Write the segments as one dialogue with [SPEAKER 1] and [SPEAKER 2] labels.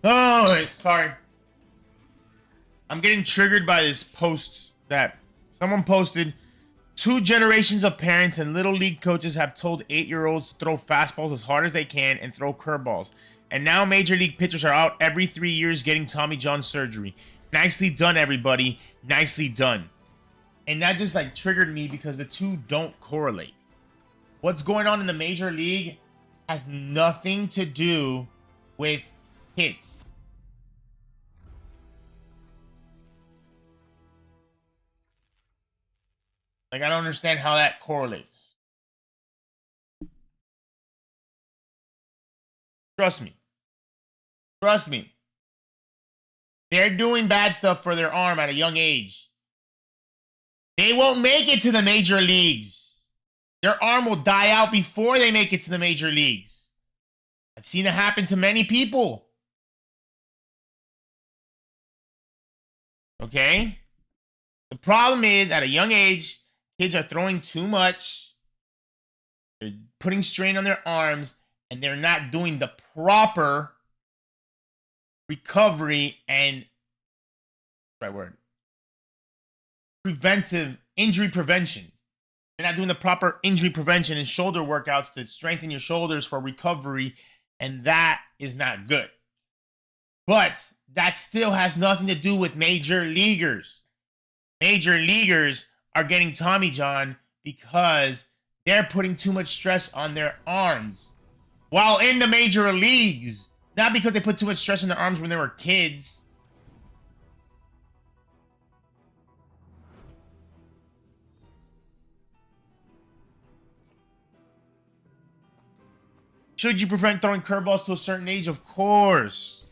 [SPEAKER 1] Oh, wait, sorry. I'm getting triggered by this post that someone posted. 2 generations of parents and little league coaches have told 8-year-olds to throw fastballs as hard as they can and throw curveballs. And now major league pitchers are out every 3 years getting Tommy John surgery. Nicely done, everybody. Nicely done. And that just like triggered me because the two don't correlate. What's going on in the major league has nothing to do with kids. Like, I don't understand how that correlates. Trust me. Trust me. They're doing bad stuff for their arm at a young age. They won't make it to the major leagues. Their arm will die out before they make it to the major leagues. I've seen it happen to many people. Okay? The problem is, at a young age, kids are throwing too much. They're putting strain on their arms, and they're not doing the proper recovery and preventive injury prevention. They're not doing the proper injury prevention and shoulder workouts to strengthen your shoulders for recovery, and that is not good. But that still has nothing to do with major leaguers. Major leaguers are getting Tommy John because they're putting too much stress on their arms while in the major leagues. Not because they put too much stress on their arms when they were kids. Should you prevent throwing curveballs to a certain age? Of course.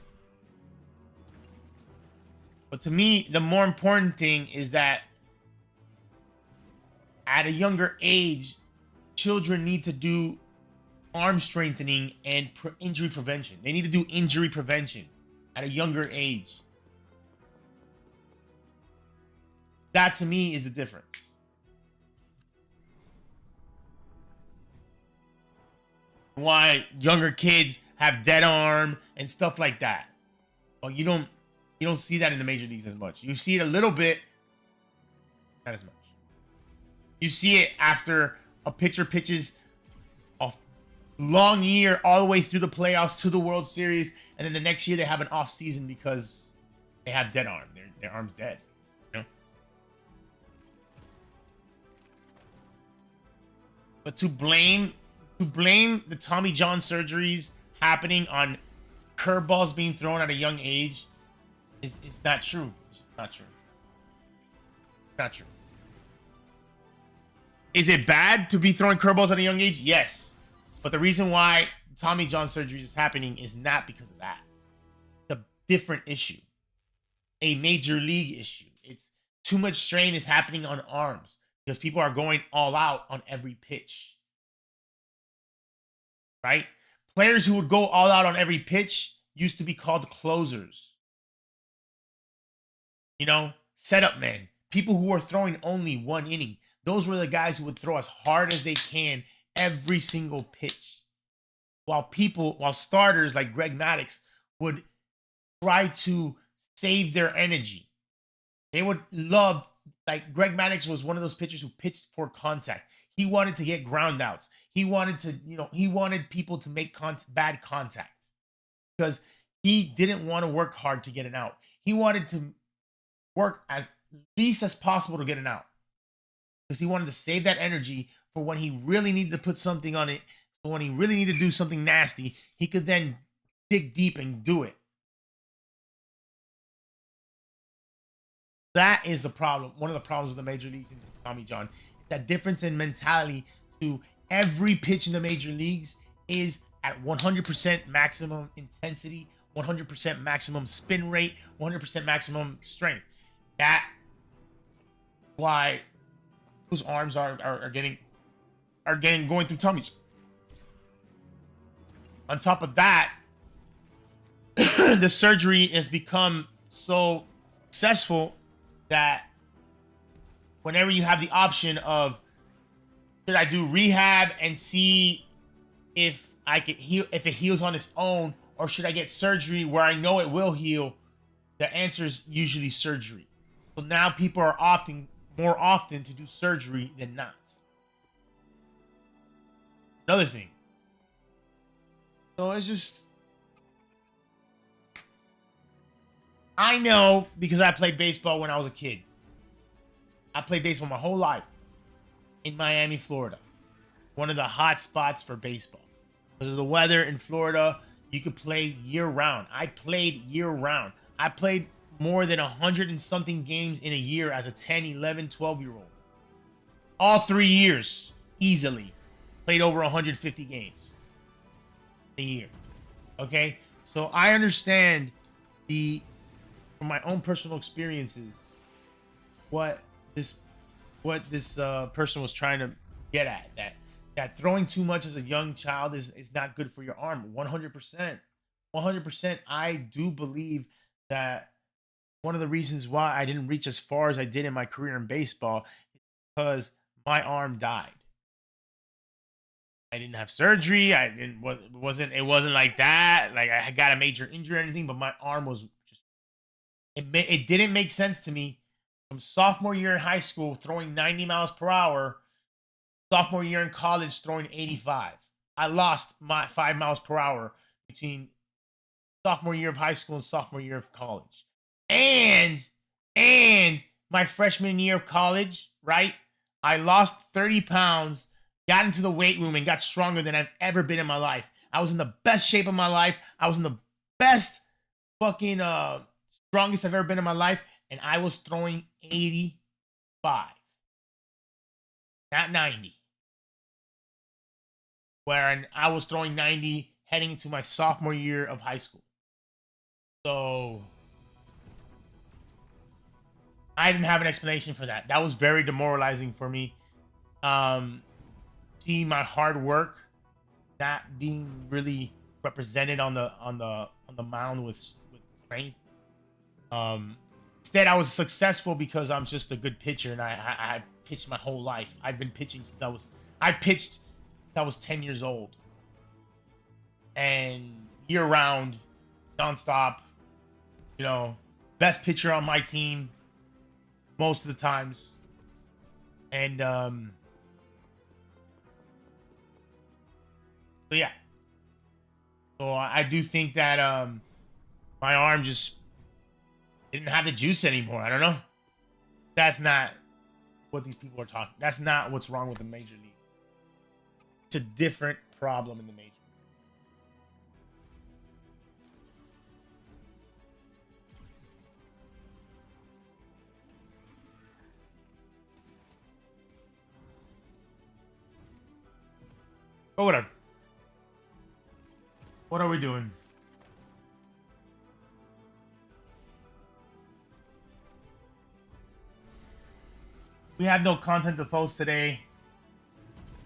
[SPEAKER 1] But to me, the more important thing is that at a younger age, children need to do arm strengthening and injury prevention. They need to do injury prevention at a younger age. That to me is the difference. Why younger kids have dead arm and stuff like that. Oh, you don't see that in the major leagues as much. You see it a little bit, not as much. You see it after a pitcher pitches a long year all the way through the playoffs to the World Series, and then the next year they have an off season because they have dead arm. Their arm's dead. You know? But to blame the Tommy John surgeries happening on curveballs being thrown at a young age is not true. It's not true. Not true. Is it bad to be throwing curveballs at a young age? Yes. But the reason why Tommy John surgery is happening is not because of that. It's a different issue. A major league issue. It's too much strain is happening on arms because people are going all out on every pitch. Right? Players who would go all out on every pitch used to be called closers. You know, setup men. People who are throwing only one inning. Those were the guys who would throw as hard as they can every single pitch. While starters like Greg Maddux would try to save their energy. They would love, like Greg Maddux was one of those pitchers who pitched for contact. He wanted to get ground outs. He wanted to, he wanted people to make bad contact because he didn't want to work hard to get an out. He wanted to work as least as possible to get an out because he wanted to save that energy for when he really needed to put something on it. So when he really needed to do something nasty, he could then dig deep and do it. That is the problem. One of the problems with the major leagues and Tommy John. That difference in mentality to every pitch in the major leagues is at 100% maximum intensity, 100% maximum spin rate, 100% maximum strength. That's why those arms are going through tummies. On top of that, the surgery has become so successful that whenever you have the option of should I do rehab and see if I can heal, if it heals on its own, or should I get surgery where I know it will heal? The answer is usually surgery. So now people are opting more often to do surgery than not. Another thing. So it's just, I know because I played baseball when I was a kid. I played baseball my whole life in Miami, Florida. One of the hot spots for baseball. Because of the weather in Florida, you could play year round. I played year round. I played more than 100 and something games in a year as a 10, 11, 12-year-old. All 3 years, easily. Played over 150 games a year. Okay? So I understand from my own personal experiences, what this person was trying to get at. That throwing too much as a young child is not good for your arm. 100%. 100%. I do believe that one of the reasons why I didn't reach as far as I did in my career in baseball is because my arm died. I didn't have surgery. It wasn't like that. Like I got a major injury or anything, but my arm was just, it didn't make sense to me from sophomore year in high school throwing 90 miles per hour, sophomore year in college throwing 85. I lost my 5 miles per hour between sophomore year of high school and sophomore year of college. And my freshman year of college, right? I lost 30 pounds, got into the weight room, and got stronger than I've ever been in my life. I was in the best shape of my life. I was in the best fucking strongest I've ever been in my life. And I was throwing 85. Not 90. Where I was throwing 90 heading into my sophomore year of high school. So I didn't have an explanation for that. That was very demoralizing for me. See my hard work not being really represented on the mound with strength. Instead, I was successful because I'm just a good pitcher, and I pitched my whole life. I've been pitching since I pitched since I was 10 years old, and year round, nonstop. You know, best pitcher on my team most of the times, and so yeah. So I do think that my arm just didn't have the juice anymore. I don't know. That's not what these people are talking. That's not what's wrong with the major league. It's a different problem in the major. But whatever. What are we doing? We have no content to post today.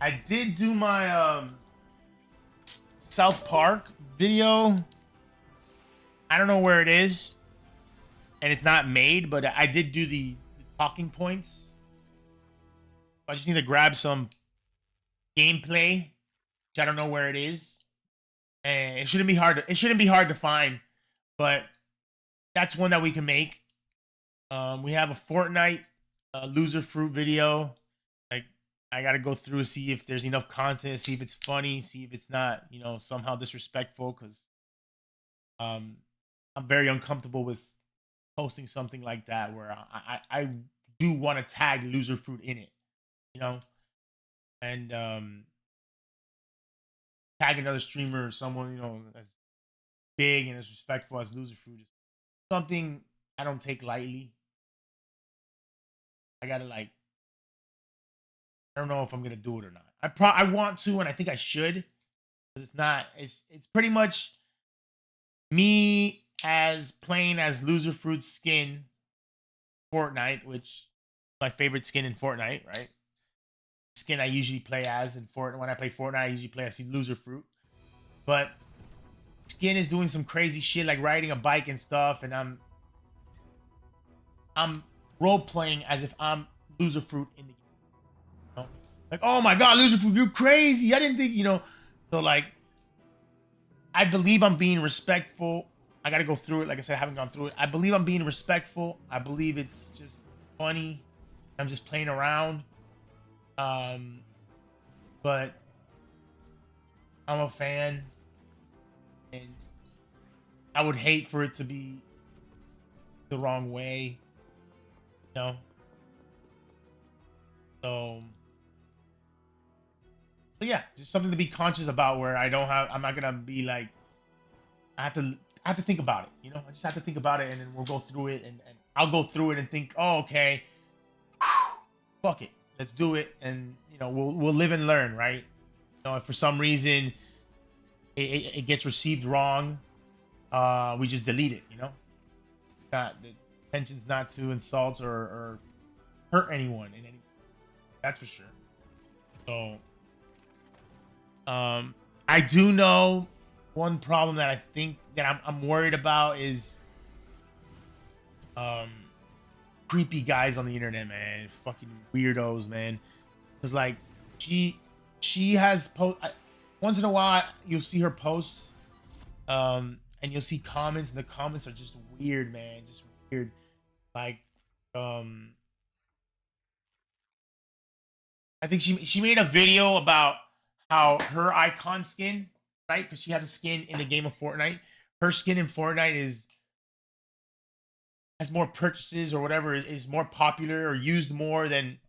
[SPEAKER 1] I did do my South Park video. I don't know where it is. And it's not made, but I did do the talking points. I just need to grab some gameplay, which I don't know where it is. And it shouldn't be hard to find, but that's one that we can make. We have a Fortnite loser fruit video. Like, I gotta go through and see if there's enough content, see if it's funny, see if it's not, you know, somehow disrespectful, because I'm very uncomfortable with posting something like that where I do want to tag loser fruit in it, you know, and tag another streamer or someone, you know, as big and as respectful as loser fruit is something I don't take lightly. I gotta, like, I don't know if I'm gonna do it or not. I want to, and I think I should, because it's pretty much me as playing as loser fruit skin Fortnite, which is my favorite skin in Fortnite, right? Skin I usually play as in Fortnite. When I play Fortnite, I usually play as loser fruit. But skin is doing some crazy shit like riding a bike and stuff, and I'm role playing as if I'm loser fruit in the game. You know? Like, oh my god, loser fruit, you're crazy. I didn't think, you know. So like, I believe I'm being respectful. I gotta go through it. Like I said, I haven't gone through it. I believe I'm being respectful. I believe it's just funny. I'm just playing around. Um, but I'm a fan, and I would hate for it to be the wrong way, you know. So, so yeah, just something to be conscious about. Where I don't have, I'm not gonna be like, I have to, I have to think about it. You know, I just have to think about it, and then we'll go through it, and I'll go through it and think, oh, okay, fuck it, let's do it, and we'll live and learn, right? If for some reason it gets received wrong, we just delete it. Not the intention's not to insult or hurt anyone in any. That's for sure. So, I do know one problem that I think that I'm worried about is um creepy guys on the internet, man. Fucking weirdos, man. Cause like she has once in a while you'll see her posts, and you'll see comments, and the comments are just weird, man. Just weird. Like, I think she made a video about how her icon skin, right? Because she has a skin in the game of Fortnite. Her skin in Fortnite has more purchases or whatever, is more popular or used more than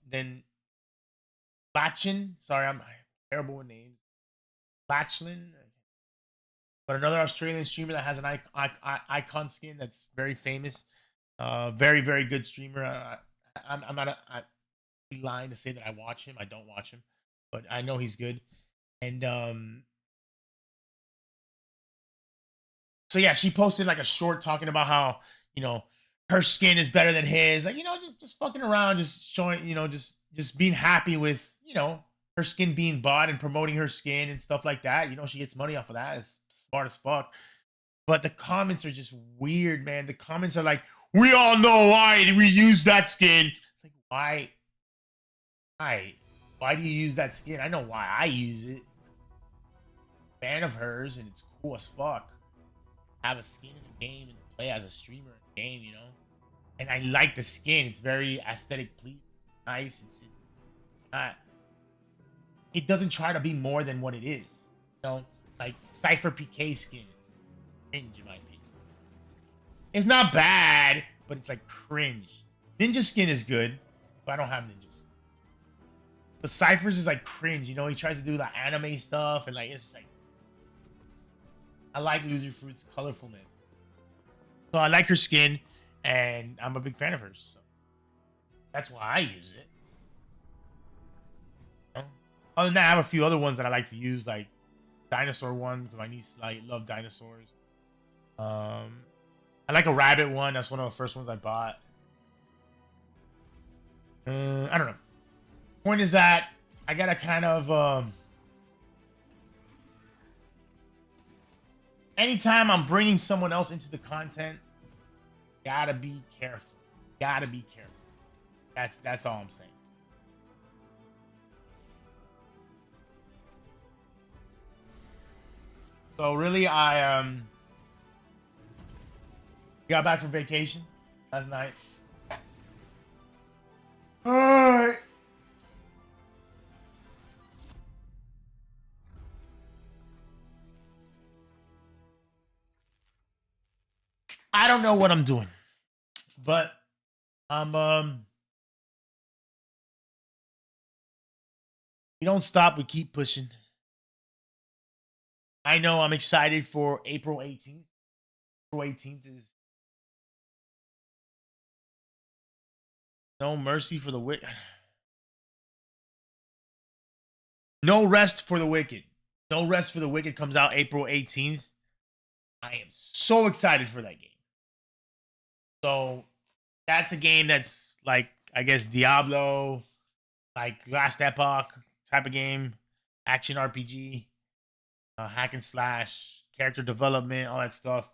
[SPEAKER 1] Latchin. Sorry, I'm terrible with names. Latchlin, but another Australian streamer that has an icon skin that's very famous. Very very good streamer. I'm not I'd be lying to say that I watch him. I don't watch him, but I know he's good. And so yeah, she posted like a short talking about how her skin is better than his. Like just fucking around, just showing just being happy with her skin being bought and promoting her skin and stuff like that. She gets money off of that. It's smart as fuck. But the comments are just weird, man. The comments are like, we all know why we use that skin. It's like, why do you use that skin? I know why I use it. Fan of hers, and it's cool as fuck. Have a skin in the game and play as a streamer in the game, And I like the skin. It's very aesthetic, please, nice. It's not. It doesn't try to be more than what it is. Like Cypher PK skin is cringe in my opinion. It's not bad, but it's like cringe. Ninja skin is good, but I don't have ninjas. The Cypher's is like cringe. He tries to do the anime stuff, and like it's just like, I like Loser Fruit's colorfulness. So I like her skin, and I'm a big fan of hers. So that's why I use it. Other than that, I have a few other ones that I like to use, like dinosaur one, because my niece love dinosaurs. I like a rabbit one. That's one of the first ones I bought. I don't know. Point is that I gotta kind of anytime I'm bringing someone else into the content, gotta be careful. Gotta be careful. That's all I'm saying. So really, I got back from vacation last night. Alright. I don't know what I'm doing, but I'm we don't stop, we keep pushing. I know I'm excited for April 18th. April 18th is No Mercy for the Wicked. No Rest for the Wicked. No Rest for the Wicked comes out April 18th. I am so excited for that game. So that's a game that's like, I guess, Diablo, like Last Epoch type of game, action RPG, hack and slash, character development, all that stuff.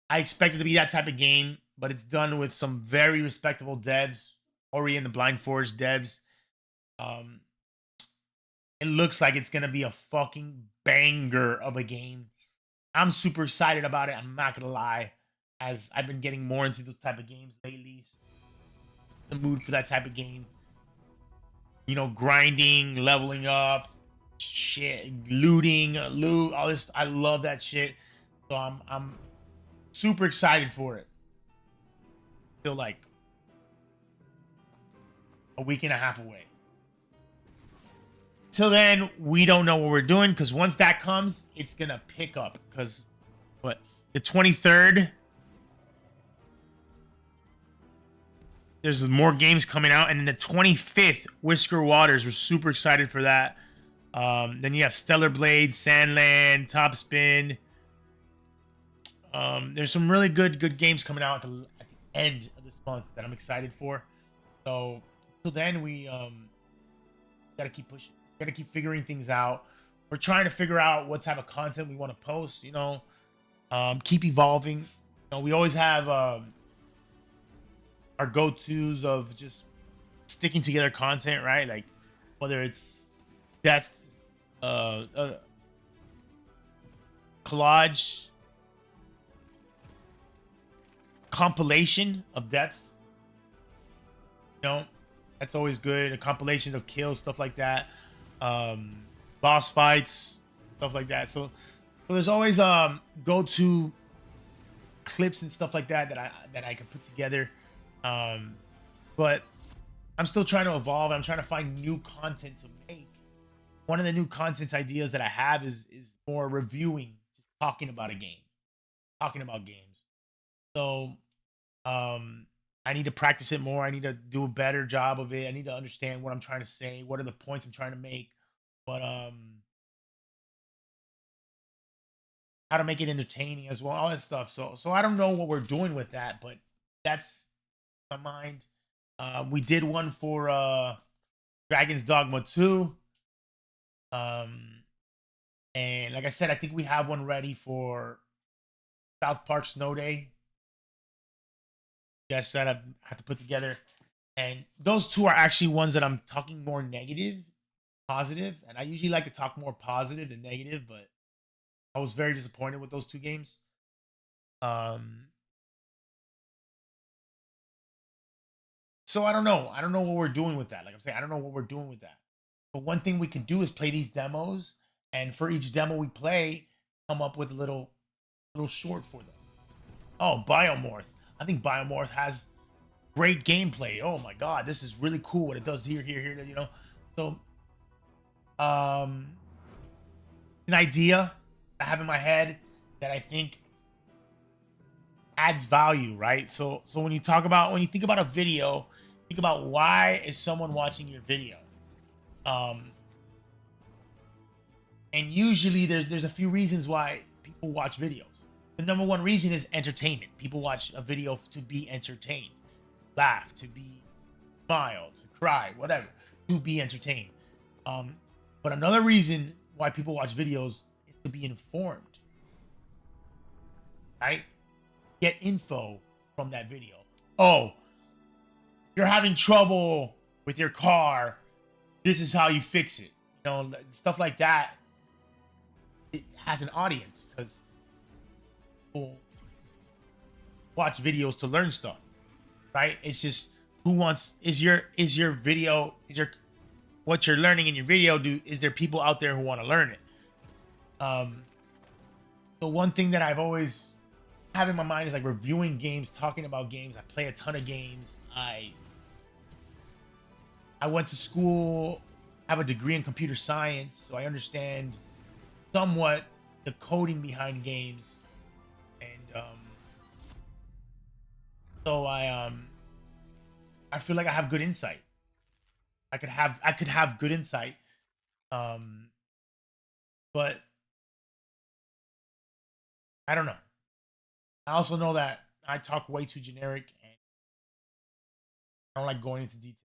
[SPEAKER 1] I expect it to be that type of game, but it's done with some very respectable devs. Ori and the Blind Forest devs. It looks like it's gonna be a fucking banger of a game. I'm super excited about it. I'm not gonna lie, as I've been getting more into those type of games lately. So the mood for that type of game. You know, grinding, leveling up, shit, looting, loot, all this. I love that shit. So I'm super excited for it. Still like a week and a half away. Till then, we don't know what we're doing because once that comes, it's gonna pick up. Because what, the 23rd, there's more games coming out, and then the 25th, Whisker Waters. We're super excited for that. Then you have Stellar Blade, Sandland, Topspin. There's some really good games coming out at the end of this month that I'm excited for. So till then, we gotta keep pushing. Gotta keep figuring things out. We're trying to figure out what type of content we want to post. You know, keep evolving. You know, we always have our go-tos of just sticking together content, right? Like whether it's death, collage, compilation of deaths. You know, that's always good. A compilation of kills, stuff like that. Boss fights, stuff like that. So there's always go-to clips and stuff like that that I can put together. But I'm still trying to evolve. I'm trying to find new content to make. One of the new content ideas that I have is more reviewing, just talking about a game, talking about games. So I need to practice it more. I need to do a better job of it. I need to understand what I'm trying to say, what are the points I'm trying to make, but how to make it entertaining as well, all that stuff. So I don't know what we're doing with that, but that's my mind. We did one for Dragon's Dogma 2. And like I said, I think we have one ready for South Park Snow Day. Yes, that I have to put together. And those two are actually ones that I'm talking more negative, positive. And I usually like to talk more positive than negative, but I was very disappointed with those two games. So I don't know. I don't know what we're doing with that. Like I'm saying, I don't know what we're doing with that. But one thing we can do is play these demos, and for each demo we play, come up with a little short for them. Oh, BIOMORPH. I think BIOMORPH has great gameplay. Oh my god, this is really cool what it does here, you know. So an idea I have in my head that I think adds value, right? So when you think about a video, think about why is someone watching your video. And usually there's a few reasons why people watch videos. The number one reason is entertainment. People watch a video to be entertained, laugh, to be smile, to cry, whatever, to be entertained. But another reason why people watch videos is to be informed, right? Get info from that video. Oh, you're having trouble with your car. This is how you fix it. You know, stuff like that. It has an audience because people watch videos to learn stuff, right? It's just who wants is your video is your what you're learning in your video. Is there people out there who want to learn it? So one thing that I've always have in my mind is like reviewing games, talking about games. I play a ton of games. I went to school, have a degree in computer science, so I understand somewhat the coding behind games. And so I feel like I have good insight. I could have good insight. But I don't know. I also know that I talk way too generic and I don't like going into detail.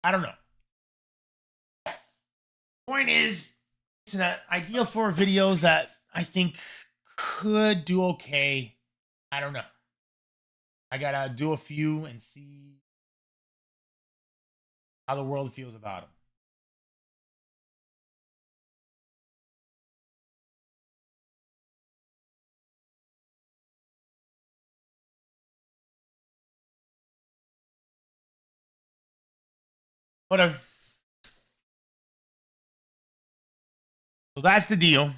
[SPEAKER 1] I don't know. Point is, it's an idea for videos that I think could do okay. I don't know. I gotta do a few and see how the world feels about them. Whatever. So that's the deal.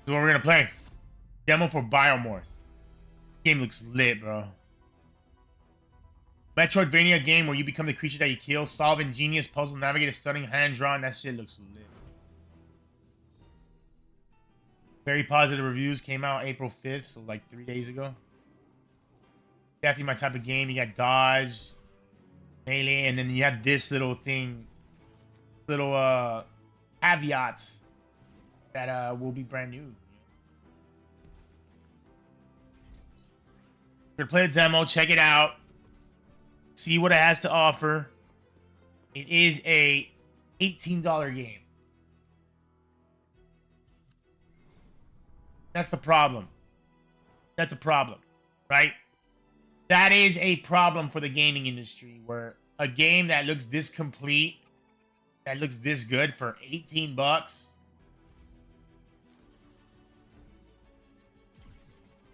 [SPEAKER 1] So what we're gonna play. Demo for BIOMORPH. Game looks lit, bro. Metroidvania game where you become the creature that you kill, solve ingenious puzzle, navigate a stunning hand-drawn. That shit looks lit. Very positive reviews. Came out April 5th, so like 3 days ago. Definitely my type of game. You got dodge, melee, and then you have this little thing, little caveats that will be brand new. We're gonna play the demo, check it out, see what it has to offer. It is a $18 game. That's the problem. That's a problem, right? That is a problem for the gaming industry, where a game that looks this complete, that looks this good for 18 bucks,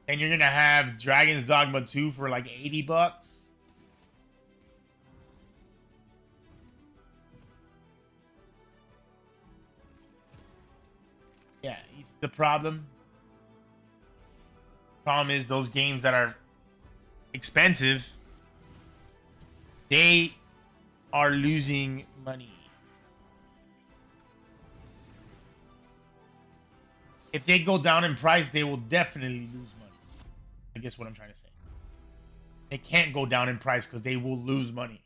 [SPEAKER 1] and you're gonna have Dragon's Dogma 2 for like 80 bucks. Yeah, you see the problem? Problem is those games that are expensive, they are losing money. If they go down in price, they will definitely lose money. I guess what I'm trying to say. They can't go down in price because they will lose money.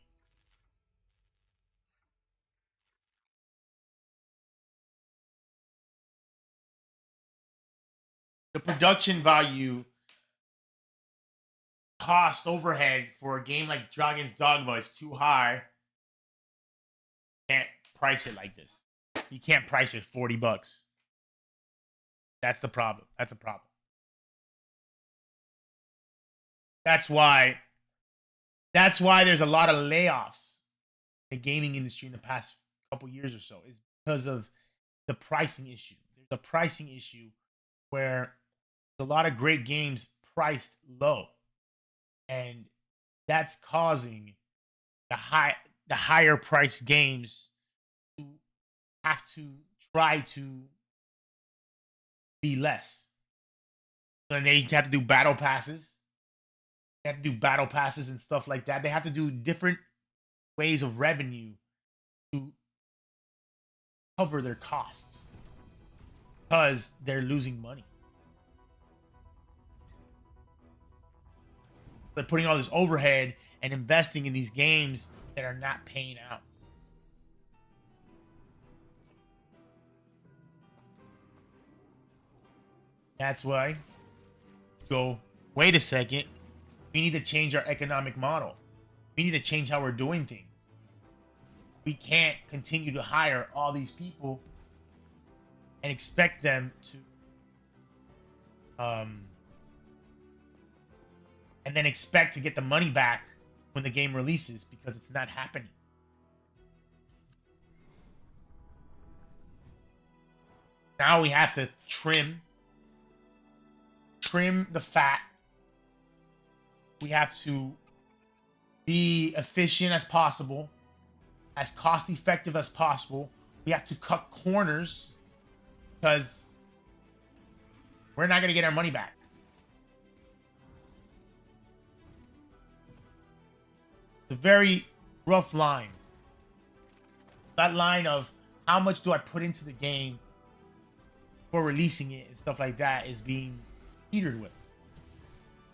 [SPEAKER 1] The production value, cost overhead for a game like Dragon's Dogma is too high. Can't price it like this. You can't price it 40 bucks. That's the problem. That's a problem. That's why there's a lot of layoffs in the gaming industry in the past couple years or so, is because of the pricing issue. There's a pricing issue where there's a lot of great games priced low, and that's causing the higher priced games to have to try to be less. So then they have to do battle passes. They have to do battle passes and stuff like that. They have to do different ways of revenue to cover their costs because they're losing money. They're putting all this overhead and investing in these games that are not paying out. That's why go, wait a second. We need to change our economic model. We need to change how we're doing things. We can't continue to hire all these people and expect them to and then expect to get the money back when the game releases, because it's not happening. Now we have to trim the fat. We have to be efficient as possible, as cost effective as possible. We have to cut corners because we're not going to get our money back. It's a very rough line. That line of how much do I put into the game for releasing it and stuff like that is being teetered with.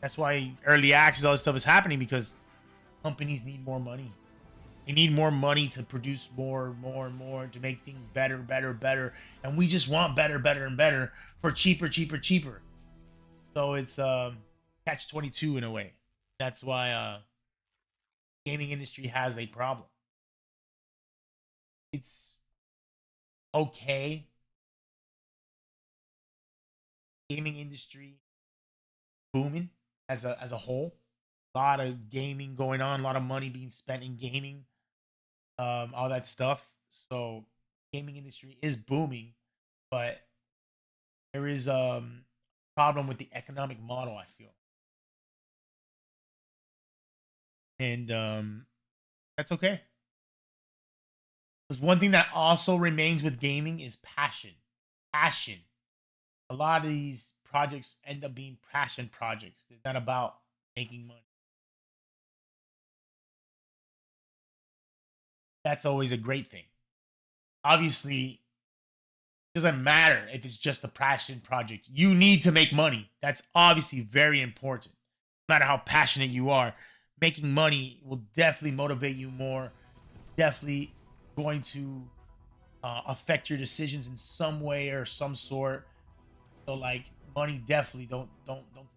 [SPEAKER 1] That's why early access, all this stuff is happening, because companies need more money. They need more money to produce more, to make things better. And we just want better and better for cheaper. So it's catch-22 in a way. That's why gaming industry has a problem. It's okay. Gaming industry booming as a whole. A lot of gaming going on, a lot of money being spent in gaming, all that stuff. So gaming industry is booming, but there is a problem with the economic model, I feel. And that's okay. Because one thing that also remains with gaming is passion. Passion. A lot of these projects end up being passion projects. They're not about making money. That's always a great thing. Obviously, it doesn't matter if it's just a passion project. You need to make money. That's obviously very important. No matter how passionate you are, making money will definitely motivate you more. Definitely going to affect your decisions in some way or some sort. So like money, definitely don't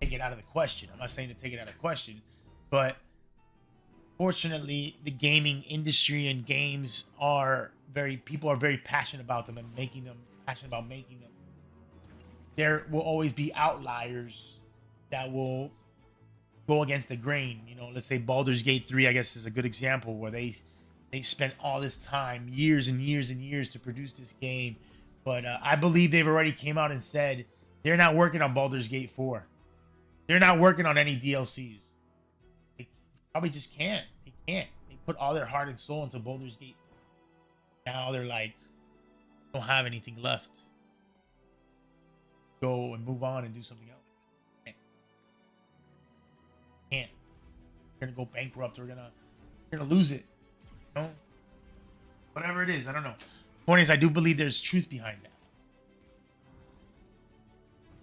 [SPEAKER 1] take it out of the question. I'm not saying to take it out of the question, but fortunately, the gaming industry and games are people are very passionate about them and passionate about making them. There will always be outliers that will go against the grain. You know, let's say Baldur's Gate 3, I guess, is a good example where they spent all this time, years and years to produce this game. But I believe they've already came out and said they're not working on Baldur's Gate 4. They're not working on any DLCs. They probably just can't. They can't. They put all their heart and soul into Baldur's Gate. Now they're like, don't have anything left. Go and move on and do something else. Can't. We're gonna go bankrupt. We're gonna lose it. You know? Whatever it is, I don't know. Point is, I do believe there's truth behind that.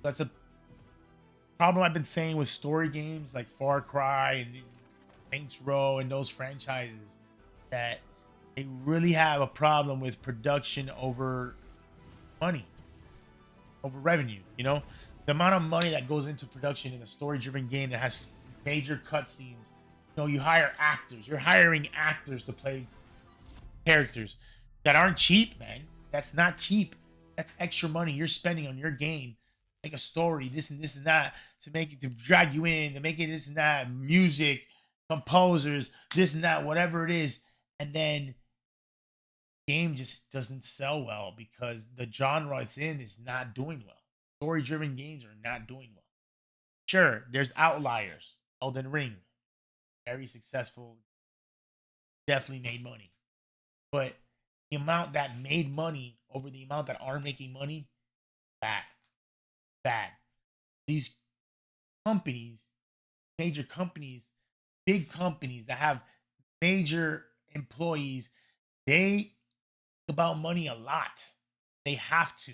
[SPEAKER 1] That's a problem I've been saying with story games like Far Cry and Saints Row and those franchises, that they really have a problem with production over money, over revenue. You know, the amount of money that goes into production in a story-driven game that has major cutscenes. You know, you hire actors. You're hiring actors to play characters that aren't cheap, man. That's not cheap. That's extra money you're spending on your game. Make a story, this and that, to make it, to drag you in, to make it this and that, music, composers, this and that, whatever it is, and then game just doesn't sell well because the genre it's in is not doing well. Story-driven games are not doing well. Sure, there's outliers. Elden Ring, very successful, definitely made money, but the amount that made money over the amount that aren't making money, bad. These companies, major companies, big companies that have major employees, they think about money a lot. They have to.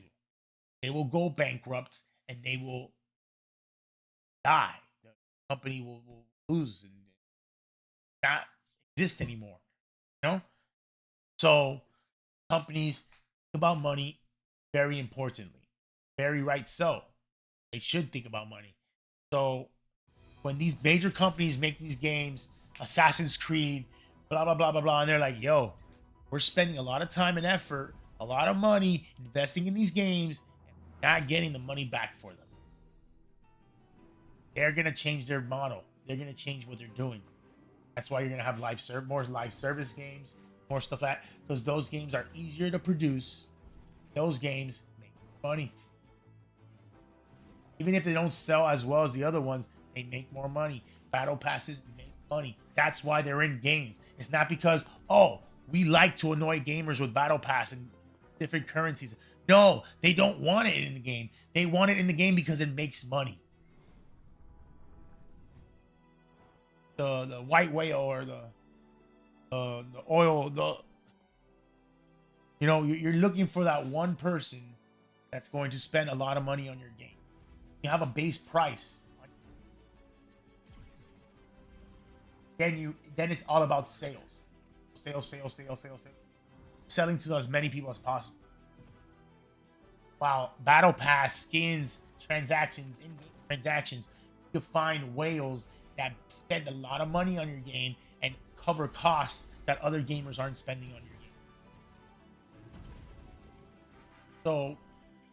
[SPEAKER 1] They will go bankrupt and they will die. The company will lose and not exist anymore. You know? So companies think about money very importantly. Very right so. They should think about money. So when these major companies make these games, Assassin's Creed, blah, blah, blah, blah, blah, and they're like, yo, we're spending a lot of time and effort, a lot of money investing in these games, not getting the money back for them. They're gonna change their model. They're gonna change what they're doing. That's why you're gonna have more live service games, more stuff like that, because those games are easier to produce. Those games make money. Even if they don't sell as well as the other ones, they make more money. Battle passes make money. That's why they're in games. It's not because, oh, we like to annoy gamers with battle pass and different currencies. No, they don't want it in the game. They want it in the game because it makes money. The white whale or the oil, you're looking for that one person that's going to spend a lot of money on your game. You have a base price. Then it's all about sales. Sales. Selling to as many people as possible. While battle pass, skins, transactions, in-game transactions, you find whales that spend a lot of money on your game and cover costs that other gamers aren't spending on your game. So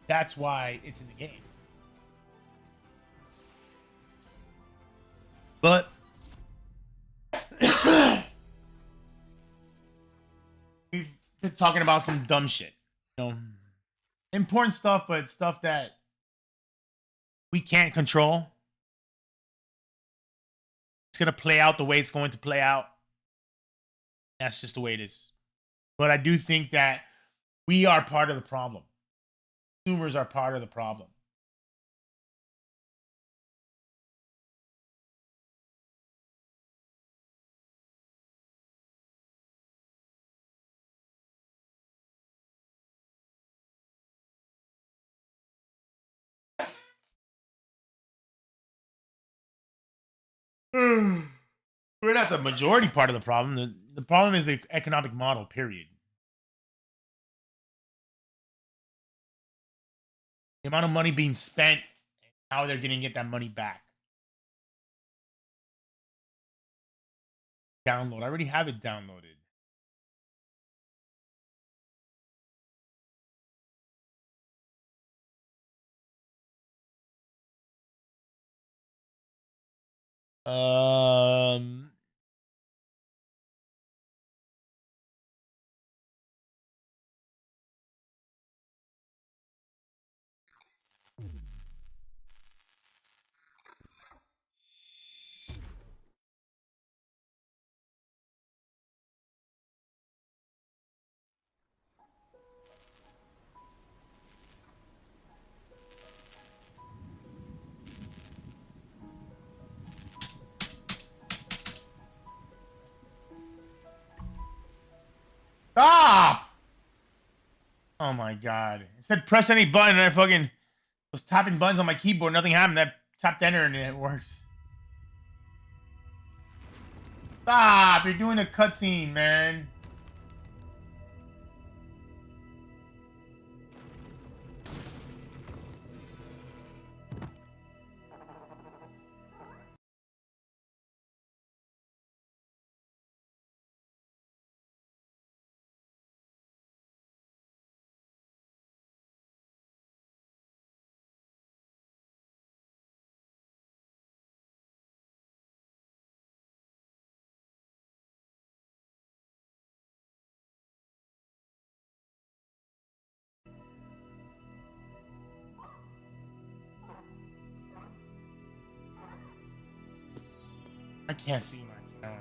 [SPEAKER 1] that's why it's in the game. But we've been talking about some dumb shit. Important stuff, but stuff that we can't control. It's going to play out the way it's going to play out. That's just the way it is. But I do think that we are part of the problem. Consumers are part of the problem. We're not the majority part of the problem. The problem is the economic model, period. The amount of money being spent, and how they're going to get that money back. Download. I already have it downloaded. Stop! Oh my god. It said press any button and I fucking was tapping buttons on my keyboard. Nothing happened. I tapped enter and it works. Stop! You're doing a cutscene, man. I can't see my camera.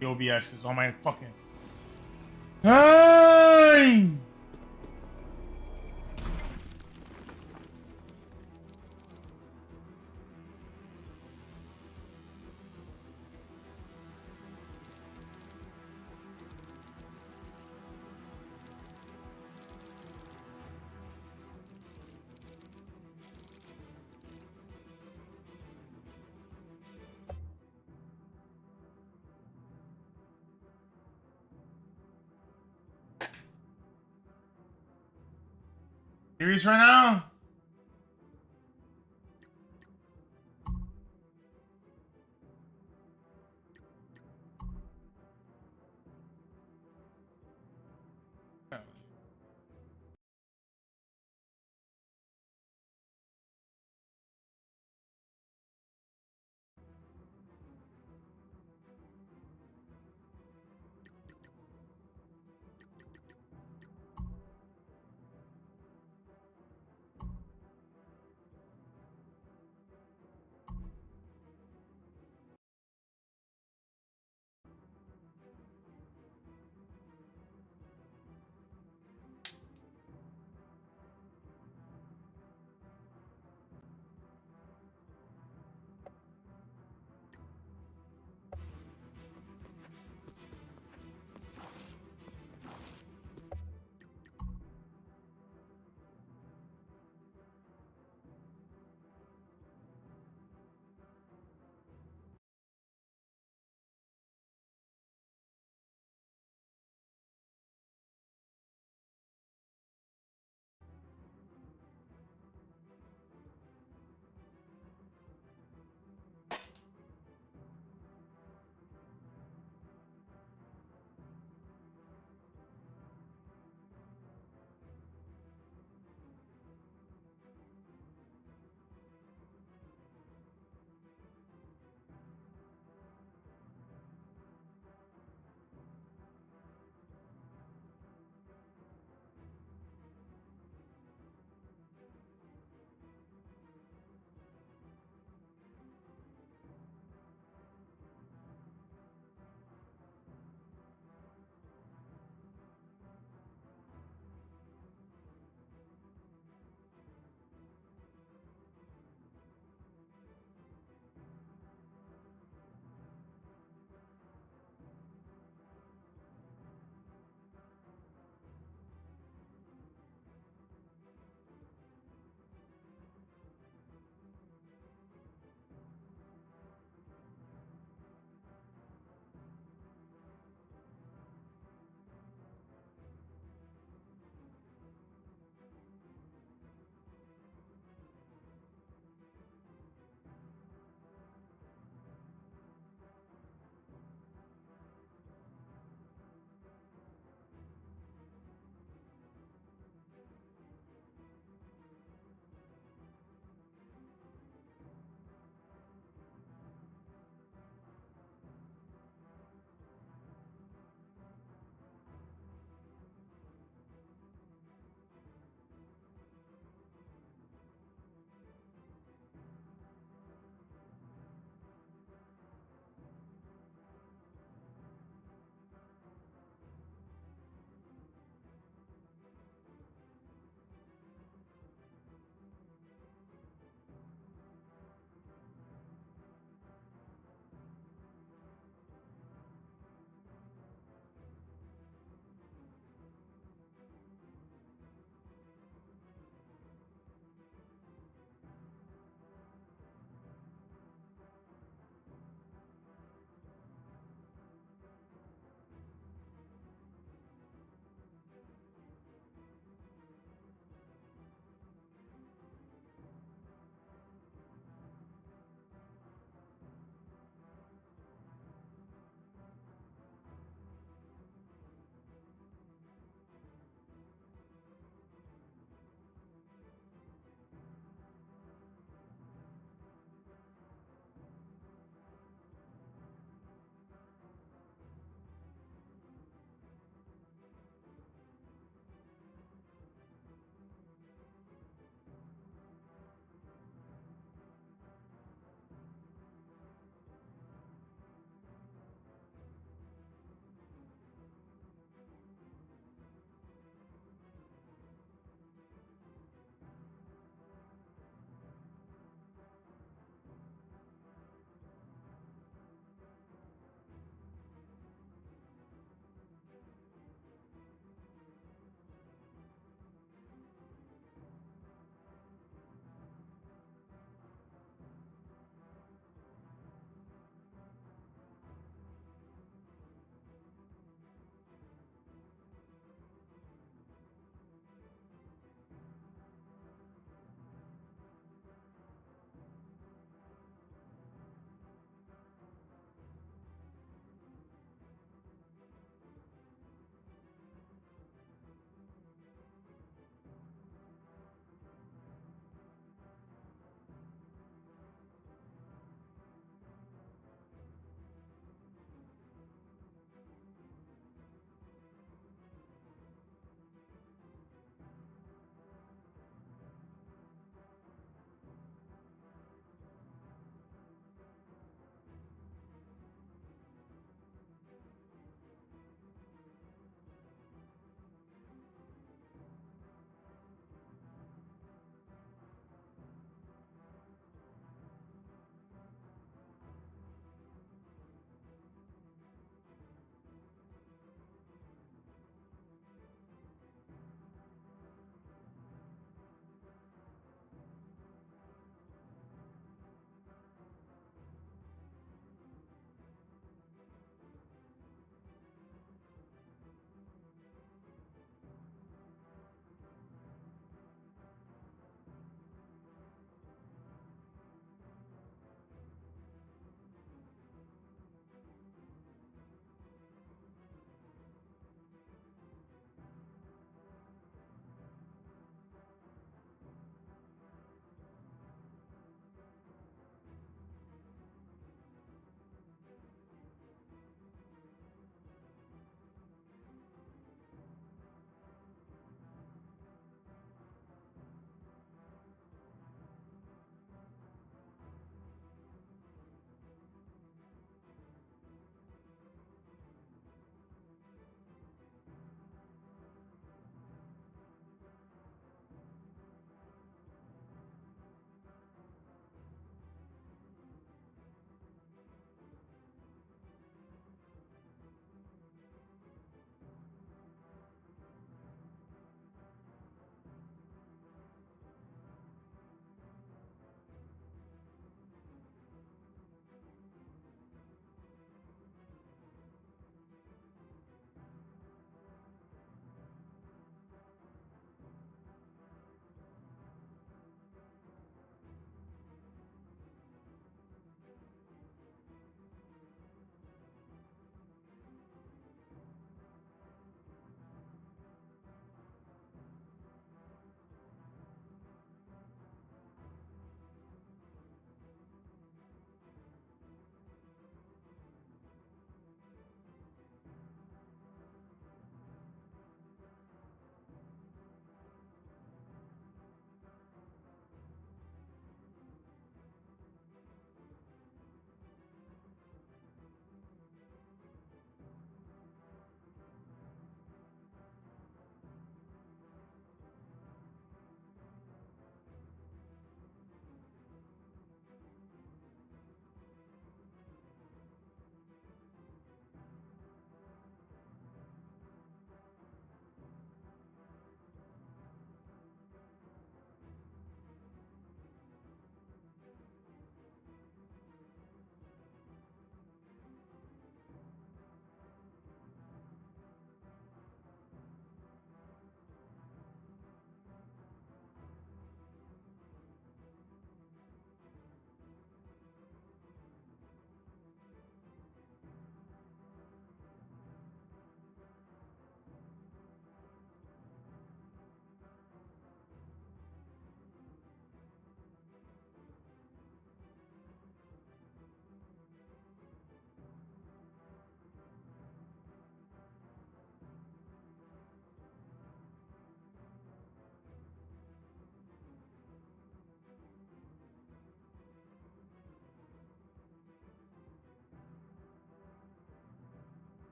[SPEAKER 1] The OBS is on my fucking. Hey! Serious right now?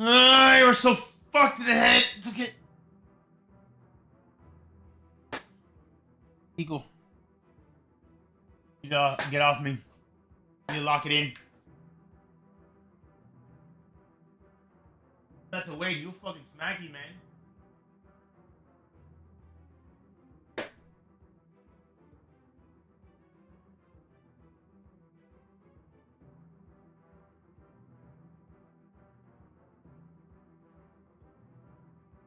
[SPEAKER 1] You were so fucked in the head. It's okay. Eagle. You know, get off me. You lock it in. That's a way. You fucking smacky, man.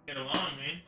[SPEAKER 1] Get along, man.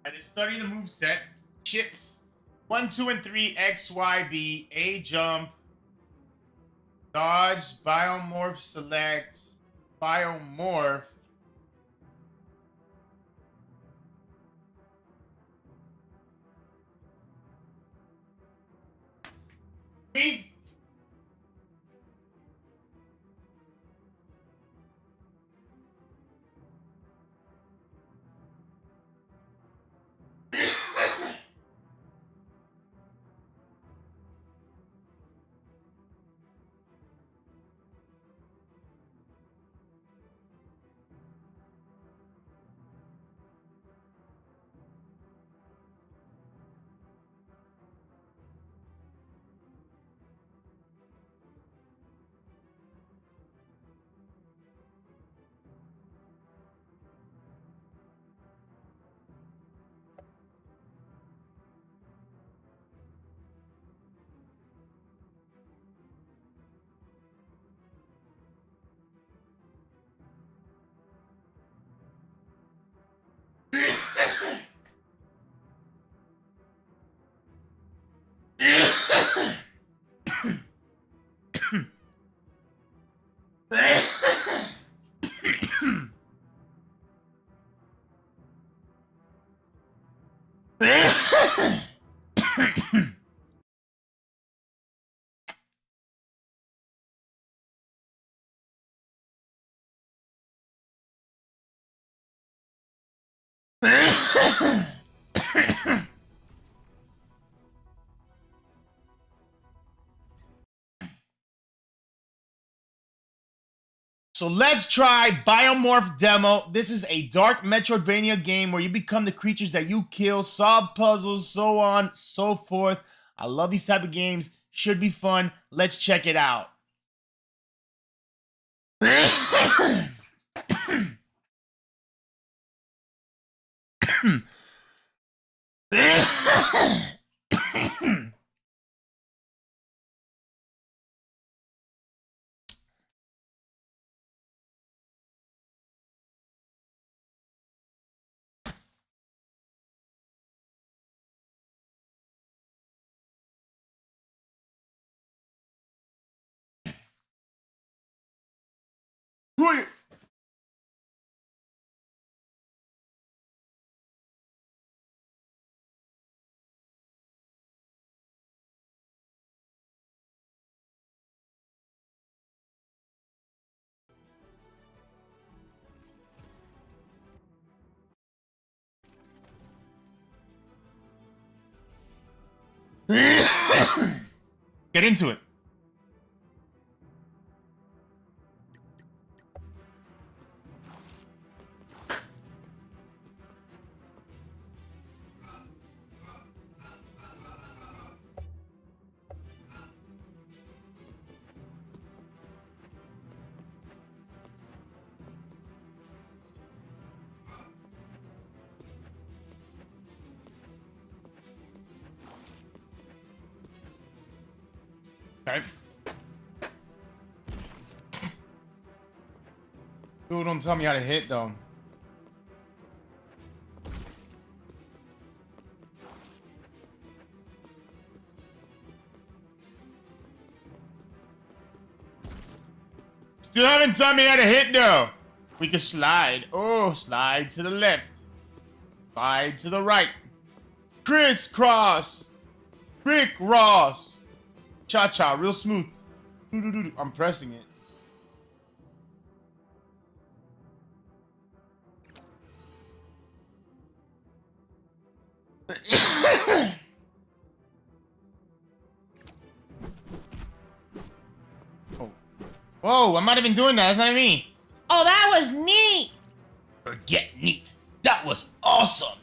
[SPEAKER 1] I just study the move set. Chips. 1, 2, and 3, X, Y, B, A jump. Dodge, biomorph select, biomorph. Me? So let's try BIOMORPH demo. This is a dark Metroidvania game where you become the creatures that you kill, solve puzzles, so on, so forth. I love these type of games. Should be fun. Let's check it out. Get into it. Okay. Dude, don't tell me how to hit though. Still haven't taught me how to hit though. We can slide. Oh, slide to the left. Slide to the right. Crisscross. Rick Ross. Cha-cha, real smooth. I'm pressing it. Oh. Whoa, I'm not even doing that. That's not me.
[SPEAKER 2] Oh, that was neat!
[SPEAKER 1] Forget neat. That was awesome.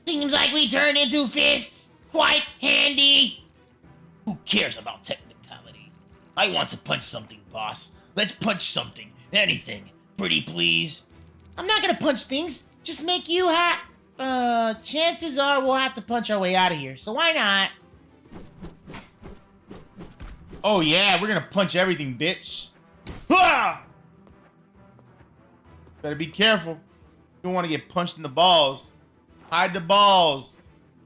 [SPEAKER 2] Seems like we turned into fists. Quite handy.
[SPEAKER 1] Who cares about technicality? I want to punch something, boss. Let's punch something. Anything. Pretty please.
[SPEAKER 2] I'm not gonna punch things. Just make you chances are we'll have to punch our way out of here. So why not?
[SPEAKER 1] Oh yeah, we're gonna punch everything, bitch. Ha! Better be careful. You don't want to get punched in the balls. Hide the balls.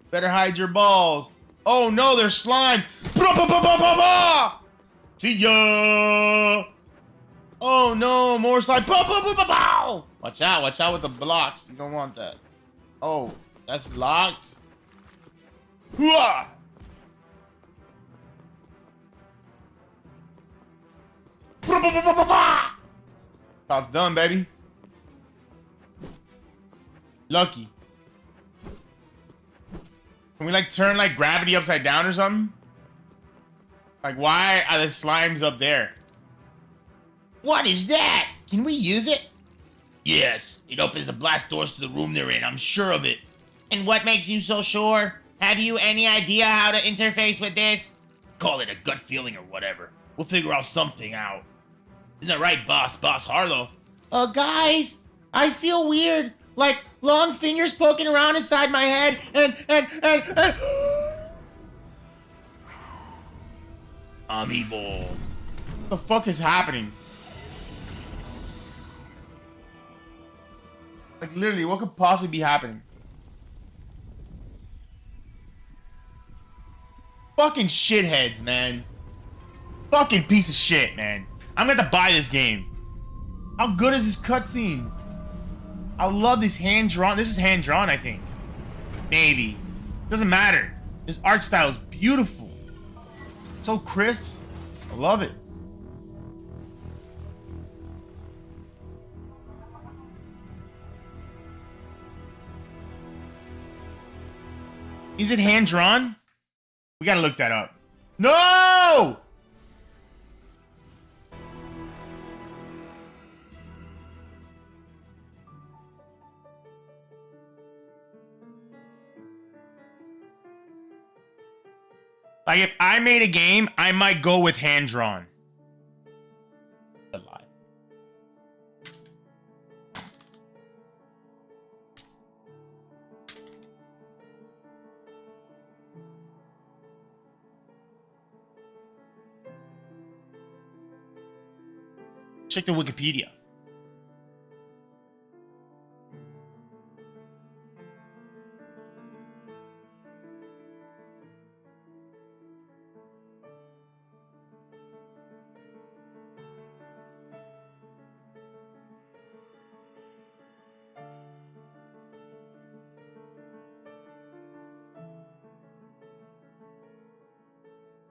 [SPEAKER 1] Better hide your balls. Oh no, they're slimes. See ya. Oh no, more slime. Watch out with the blocks. You don't want that. Oh, that's locked. Hooah! That's done, baby. Lucky. Can we like turn like gravity upside down or something? Like why are the slimes up there?
[SPEAKER 2] What is that? Can we use it?
[SPEAKER 1] Yes, it opens the blast doors to the room they're in, I'm sure of it.
[SPEAKER 2] And what makes you so sure? Have you any idea how to interface with this?
[SPEAKER 1] Call it a gut feeling or whatever. We'll figure out something out. Isn't that right, Boss Harlow?
[SPEAKER 2] Guys, I feel weird. Like long fingers poking around inside my head and
[SPEAKER 1] I'm evil. What the fuck is happening? Like literally, what could possibly be happening? Fucking shitheads, man. Fucking piece of shit, man. I'm gonna have to buy this game. How good is this cutscene? I love this hand-drawn. This is hand-drawn, I think. Maybe. Doesn't matter. This art style is beautiful. So crisp. I love it. Is it hand-drawn? We gotta look that up. No! Like, if I made a game, I might go with hand-drawn. A lie. Check the Wikipedia.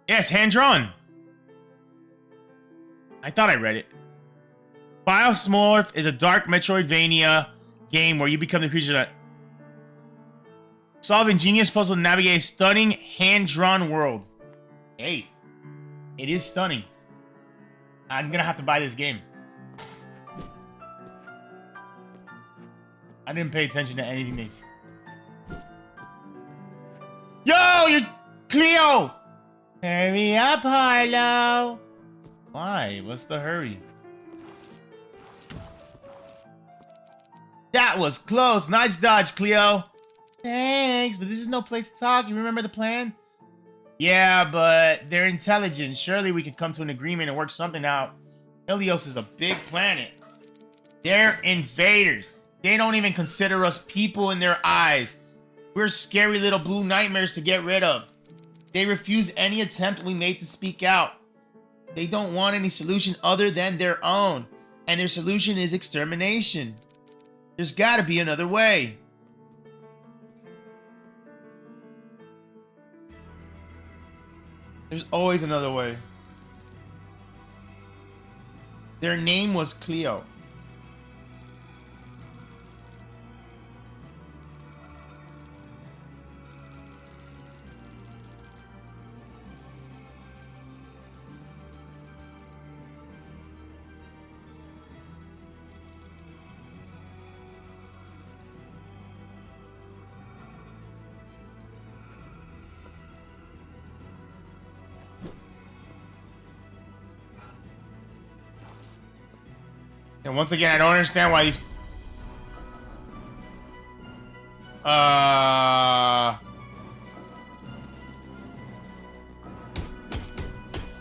[SPEAKER 1] Yes, hand-drawn. I thought I read it. BIOMORPH is a dark Metroidvania game where you become the creature that solve ingenious puzzle to navigate a stunning hand-drawn world. Hey, it is stunning. I'm gonna have to buy this game. I didn't pay attention to anything they said. Yo, you Cleo! Hurry up, Harlow. Why? What's the hurry? That was close. Nice dodge, Cleo. Thanks, but this is no place to talk. You remember the plan? Yeah, but they're intelligent. Surely we can come to an agreement and work something out. Helios is a big planet. They're invaders. They don't even consider us people in their eyes. We're scary little blue nightmares to get rid of. They refuse any attempt we made to speak out. They don't want any solution other than their own. And their solution is extermination. There's gotta be another way. There's always another way. Their name was Cleo. And once again, I don't understand why these...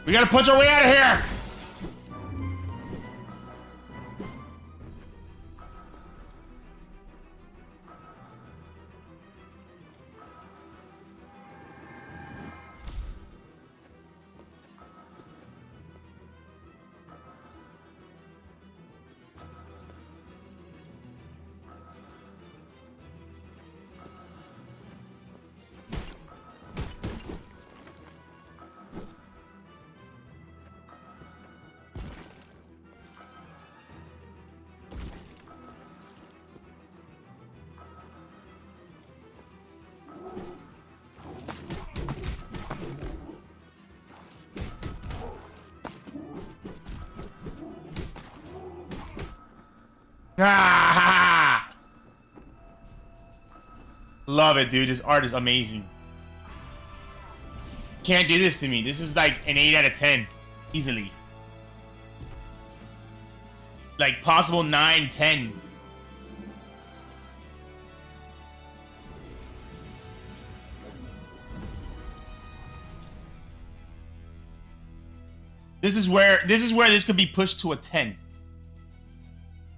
[SPEAKER 1] We gotta punch our way out of here! Ah! Love it, dude. This art is amazing. Can't do this to me. This is like an 8 out of 10. Easily. Like possible 9, 10. This is where this could be pushed to a 10.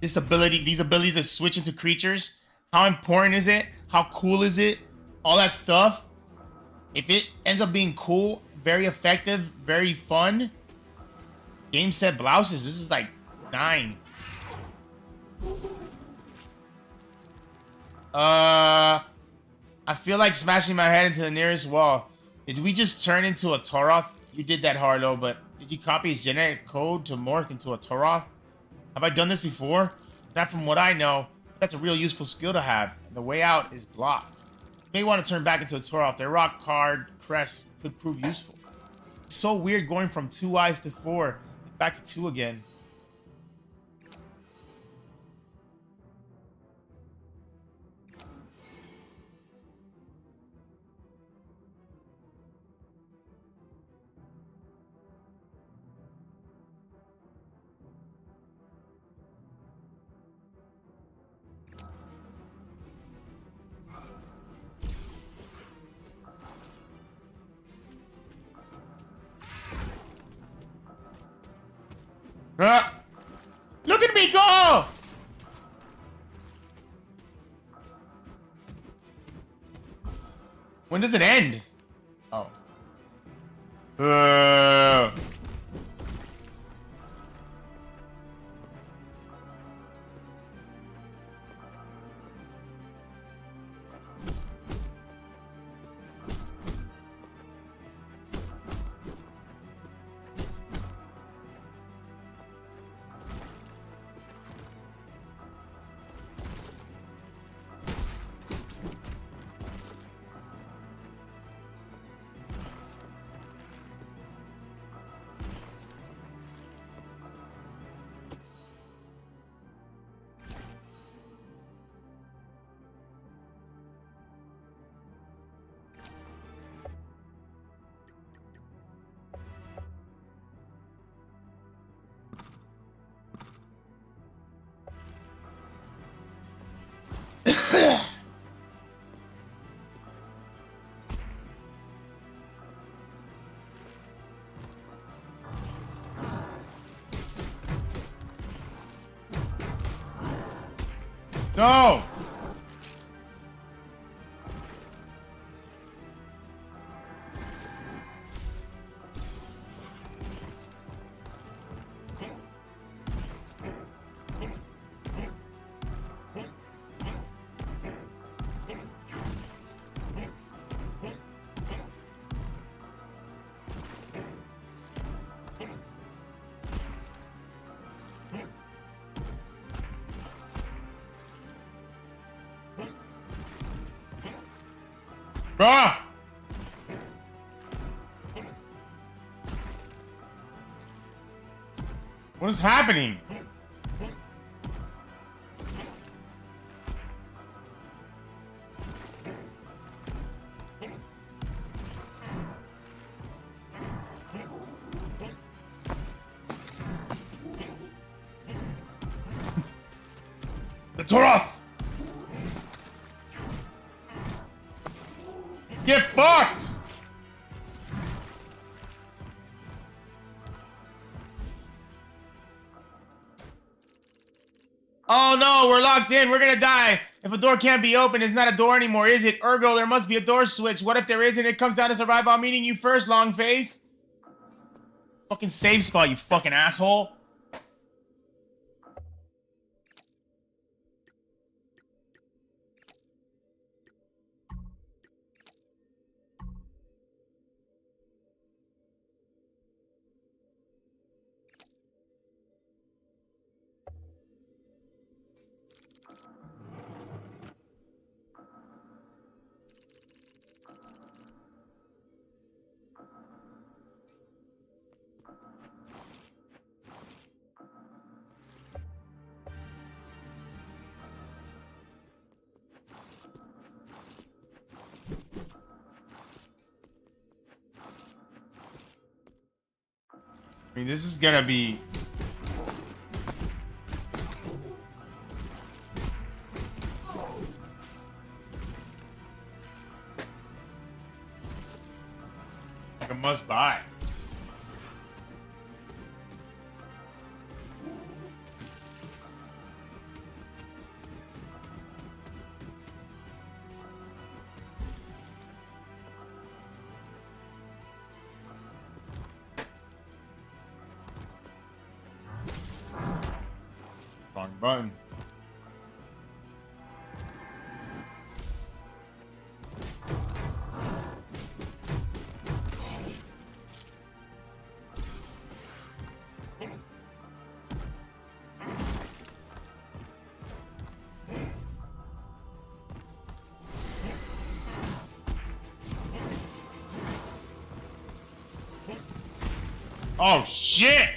[SPEAKER 1] These abilities to switch into creatures. How important is it? How cool is it? All that stuff. If it ends up being cool, very effective, very fun. Game set blouses. This is like 9. I feel like smashing my head into the nearest wall. Did we just turn into a Toroth? You did that, Harlow, but did you copy his genetic code to morph into a Toroth? Have I done this before? Not from what I know. That's a real useful skill to have. And the way out is blocked. You may want to turn back into a Toroth. Their rock card crest could prove useful. It's so weird going from 2 eyes to 4, back to 2 again. Look at me go! When does it end? Oh. No! Bruh! What is happening? The Toroth! Get fucked! Oh no, we're locked in. We're gonna die. If a door can't be opened, it's not a door anymore, is it? Ergo, there must be a door switch. What if there isn't? It comes down to survival. I'm meeting you first, long face. Fucking save spot, you fucking asshole. I mean, this is gonna be... like a must buy. Wrong button. Oh, shit!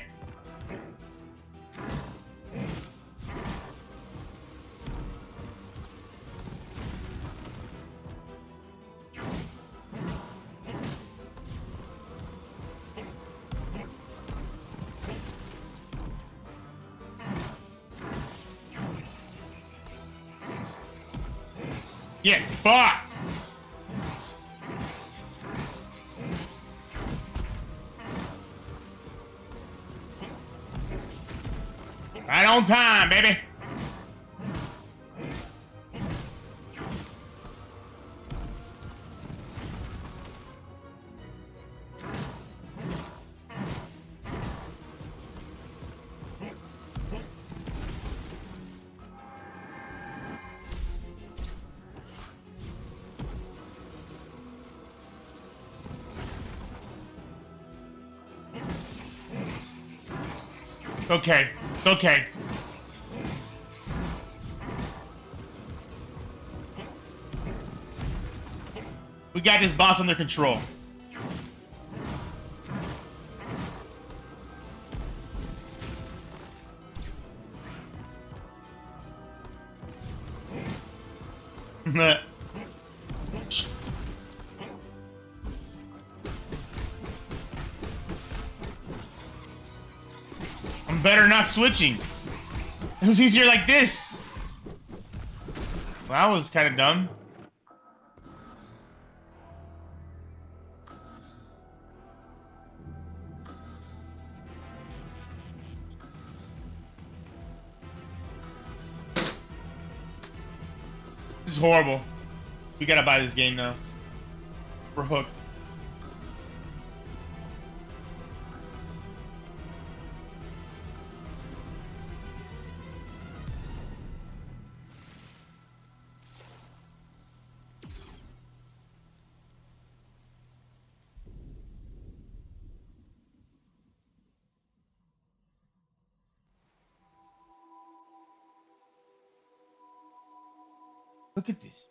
[SPEAKER 1] Get fucked! Right on time, baby. Okay, okay. We got this boss under control. I'm better not switching. It was easier like this. Well, that was kind of dumb. This is horrible. We gotta buy this game now. We're hooked. Look at this.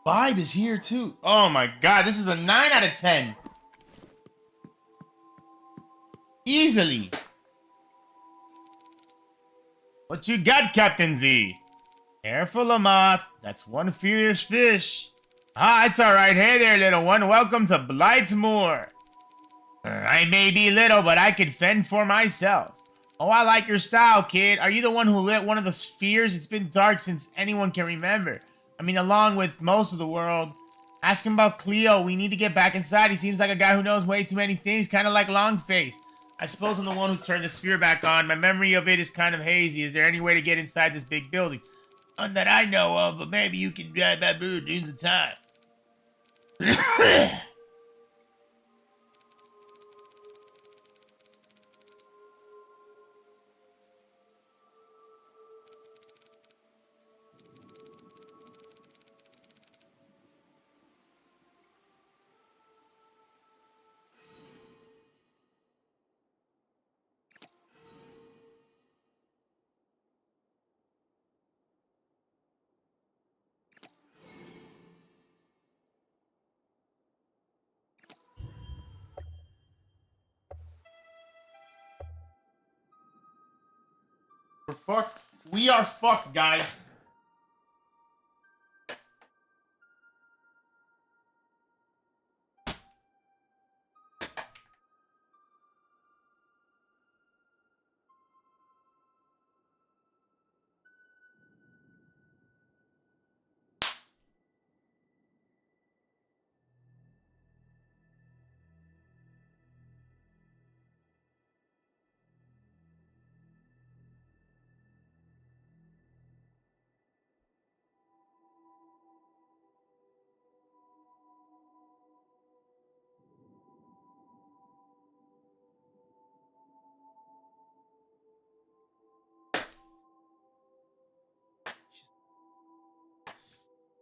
[SPEAKER 1] Vibe is here too. Oh my god, this is a 9 out of 10. Easily. What you got, Captain Z? Careful, Lamoth. That's one fierce fish. Ah, it's alright. Hey there, little one. Welcome to Blightmoor. I may be little, but I can fend for myself. Oh, I like your style, kid. Are you the one who lit one of the spheres? It's been dark since anyone can remember. I mean, along with most of the world. Ask him about Cleo. We need to get back inside. He seems like a guy who knows way too many things, kind of like Longface. I suppose I'm the one who turned the sphere back on. My memory of it is kind of hazy. Is there any way to get inside this big building? None that I know of, but maybe you can drive by dunes of time. We're fucked. We are fucked, guys.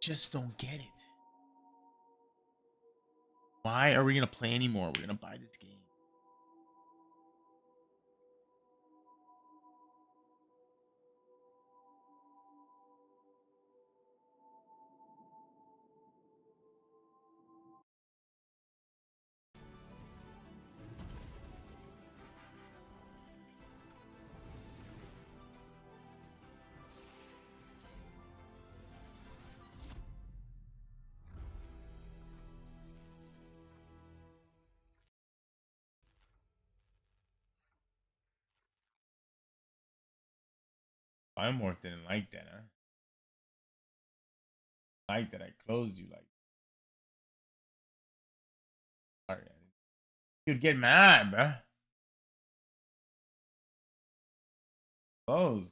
[SPEAKER 1] Just don't get it. Why are we gonna play anymore? We're gonna buy this game. BIOMORPH didn't like that, huh? Like that I closed you like. Sorry. You'd get mad, bruh. Close.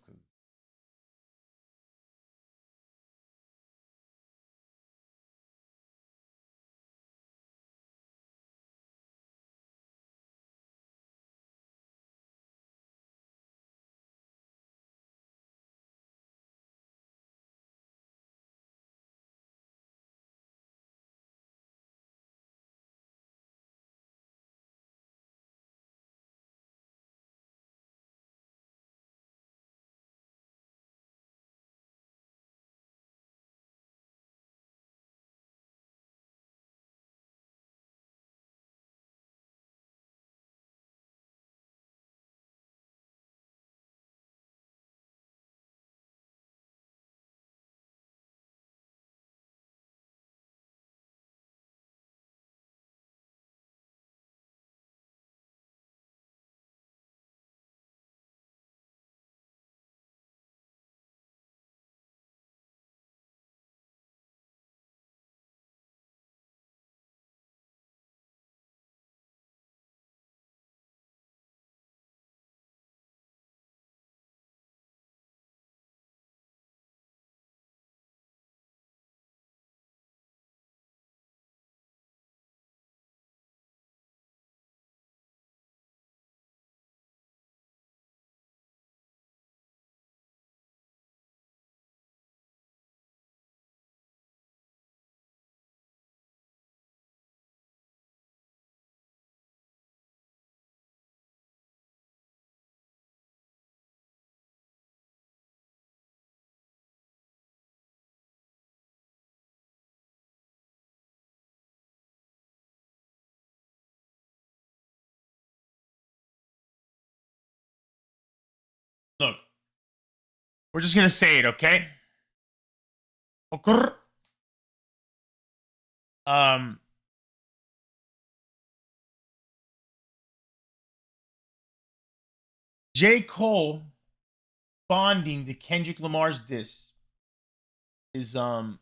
[SPEAKER 1] Look, we're just gonna say it, okay? Okay. Um, J. Cole bonding to Kendrick Lamar's diss is was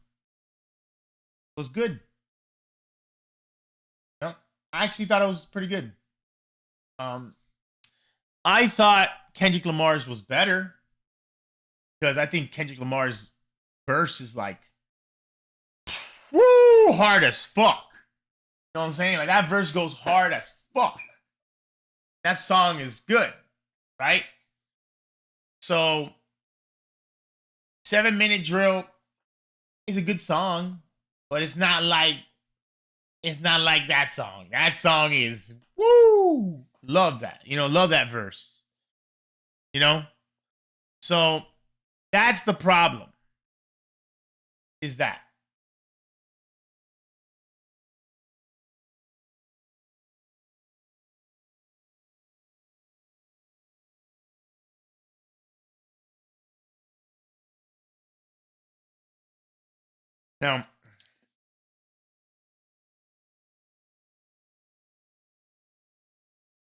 [SPEAKER 1] good. Yeah, I actually thought it was pretty good. Um, I thought Kendrick Lamar's was better because I think Kendrick Lamar's verse is like, woo, hard as fuck. You know what I'm saying? Like that verse goes hard as fuck. That song is good, right? So 7 Minute Drill is a good song, but it's not like that song. That song is woo. Love that. Love that verse. You know? So that's the problem. Is that. Now,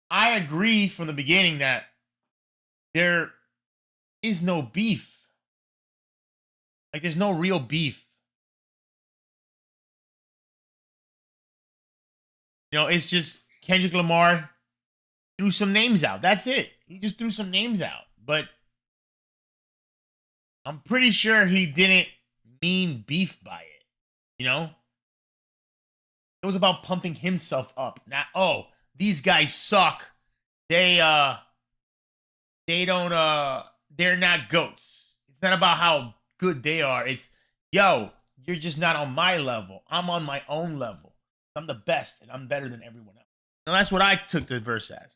[SPEAKER 1] I agree from the beginning that there is no beef. Like, there's no real beef. It's just Kendrick Lamar threw some names out. That's it. He just threw some names out. But I'm pretty sure he didn't mean beef by it. It was about pumping himself up. Not, oh, these guys suck. They don't they're not goats. It's not about how good they are. It's, yo, you're just not on my level. I'm on my own level. I'm the best and I'm better than everyone else. And that's what I took the verse as.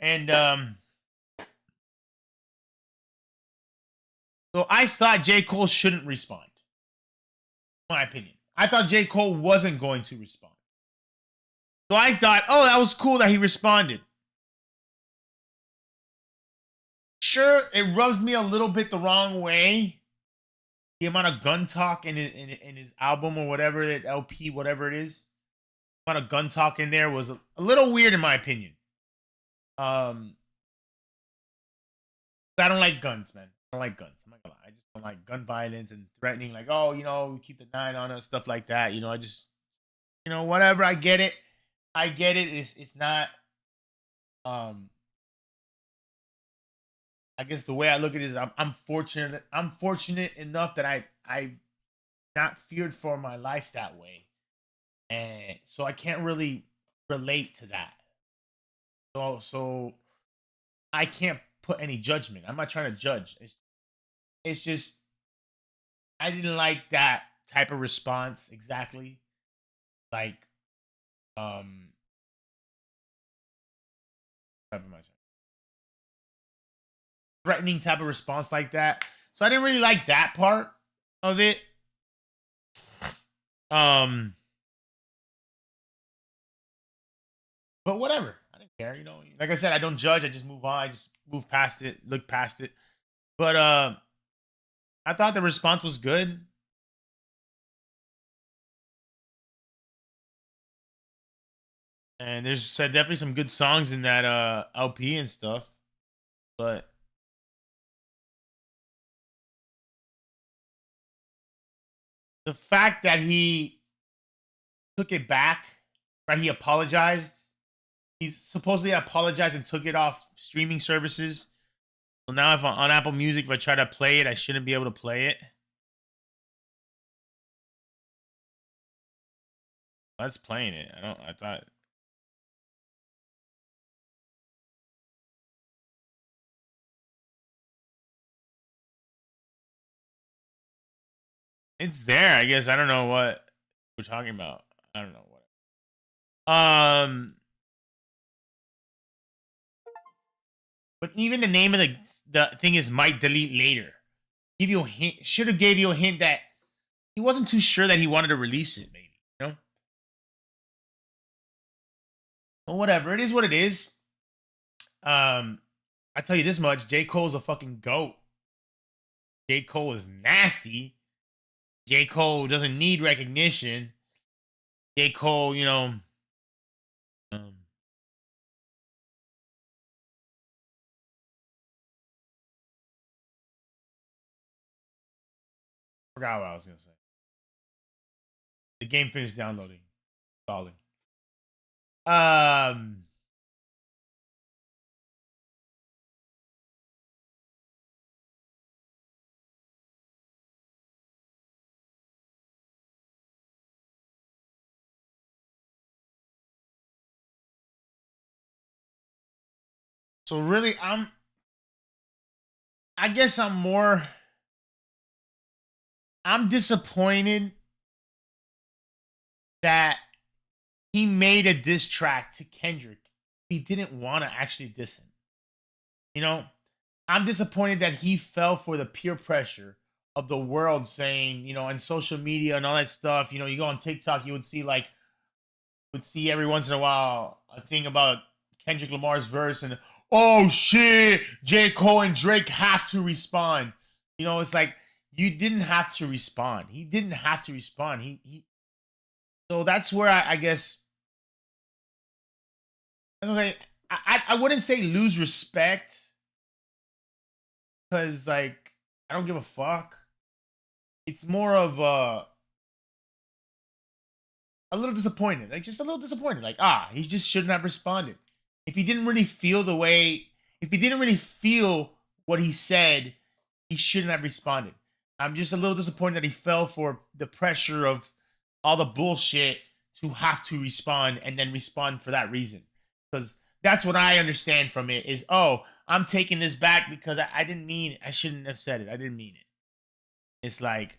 [SPEAKER 1] And so I thought J. Cole shouldn't respond. My opinion. I thought J. Cole wasn't going to respond. So I thought, oh, that was cool that he responded. Sure, it rubs me a little bit the wrong way. The amount of gun talk in his album or whatever, that LP, whatever it is. amount of gun talk in there was a little weird in my opinion. I don't like guns, man. I don't like guns. I'm not gonna lie. I just don't like gun violence and threatening, like, oh, keep the 9 on us, stuff like that. I just, whatever. I get it. I get it. It's not. Um, I guess the way I look at it is, I'm fortunate. I'm fortunate enough that I not feared for my life that way, and so I can't really relate to that. So I can't put any judgment. I'm not trying to judge. It's just I didn't like that type of response exactly. Like, um, type of my- threatening type of response like that. So I didn't really like that part of it. But whatever. I didn't care. Like I said, I don't judge. I just move on. I just move past it, look past it. But I thought the response was good. And there's definitely some good songs in that LP and stuff. But the fact that he took it back, right? He apologized. He's supposedly apologized and took it off streaming services. So now, if on Apple Music, if I try to play it, I shouldn't be able to play it. That's playing it. I thought. It's there, I guess. I don't know what we're talking about. I don't know what. But even the name of the thing is might delete later. Give you a hint. Should have gave you a hint that he wasn't too sure that he wanted to release it. Maybe Well, whatever. It is what it is. I tell you this much: J. Cole's a fucking goat. J. Cole is nasty. J. Cole doesn't need recognition. J. Cole, forgot what I was gonna say. The game finished downloading. Stalling. Um. So really, I guess I'm disappointed that he made a diss track to Kendrick. He didn't want to actually diss him. I'm disappointed that he fell for the peer pressure of the world saying, and social media and all that stuff. You go on TikTok, you would see every once in a while a thing about Kendrick Lamar's verse and, oh shit, J. Cole and Drake have to respond. It's like, you didn't have to respond. He didn't have to respond. So that's where I guess that's what I wouldn't say lose respect, because like I don't give a fuck. It's more of a little disappointed, like just a little disappointed. Like, he just shouldn't have responded. If he didn't really feel if he didn't really feel what he said, he shouldn't have responded. I'm just a little disappointed that he fell for the pressure of all the bullshit to have to respond and then respond for that reason. Because that's what I understand from it is, I'm taking this back because I didn't mean it. I shouldn't have said it. I didn't mean it. It's like,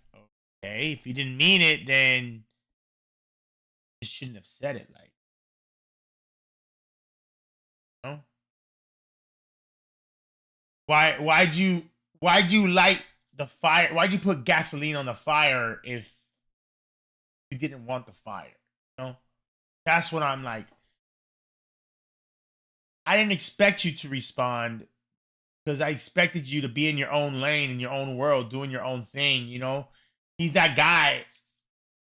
[SPEAKER 1] okay, if you didn't mean it, then you shouldn't have said it. Like, you know? Why'd you light the fire? Why'd you put gasoline on the fire if you didn't want the fire? That's what I'm like. I didn't expect you to respond because I expected you to be in your own lane, in your own world, doing your own thing. He's that guy.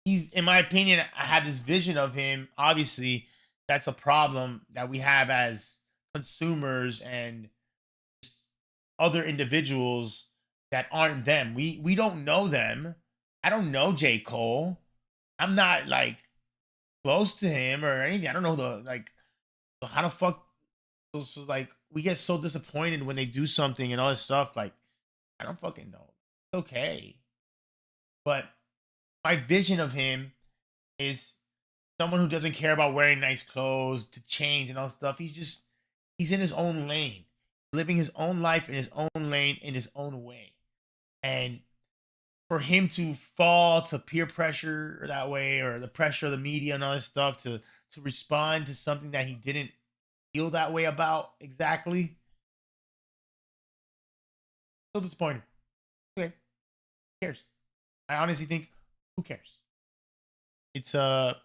[SPEAKER 1] he's, in my opinion, I have this vision of him. Obviously, that's a problem that we have as consumers and other individuals that aren't them. We don't know them. I don't know J. Cole. I'm not like close to him or anything. I don't know the like so how the fuck like we get so disappointed when they do something and all this stuff. Like, I don't fucking know. It's okay. But my vision of him is someone who doesn't care about wearing nice clothes, to change and all stuff. He's in his own lane, living his own life in his own lane in his own way. And for him to fall to peer pressure that way, or the pressure of the media and all this stuff, to respond to something that he didn't feel that way about exactly, so disappointed. Okay, who cares? I honestly think, who cares? It's an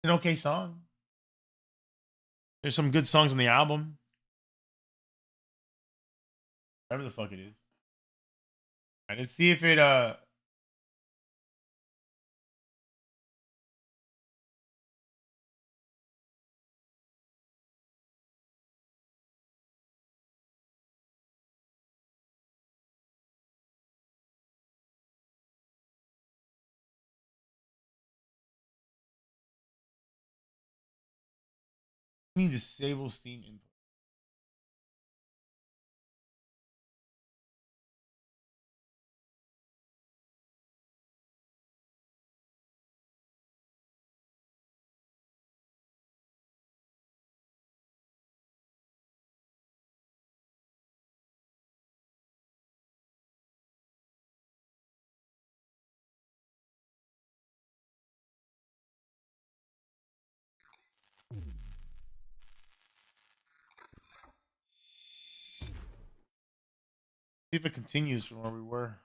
[SPEAKER 1] okay song. There's some good songs on the album. Whatever the fuck it is. I didn't see if it need disable Steam input. See if it continues from where we were.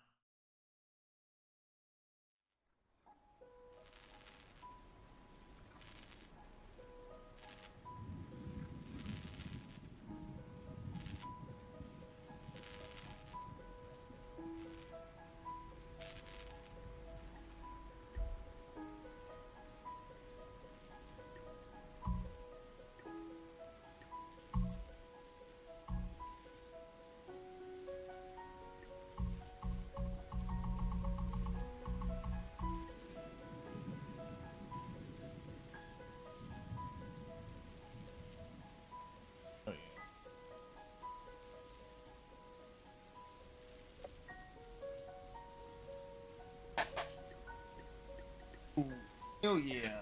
[SPEAKER 1] Oh yeah. Ooh, hell yeah.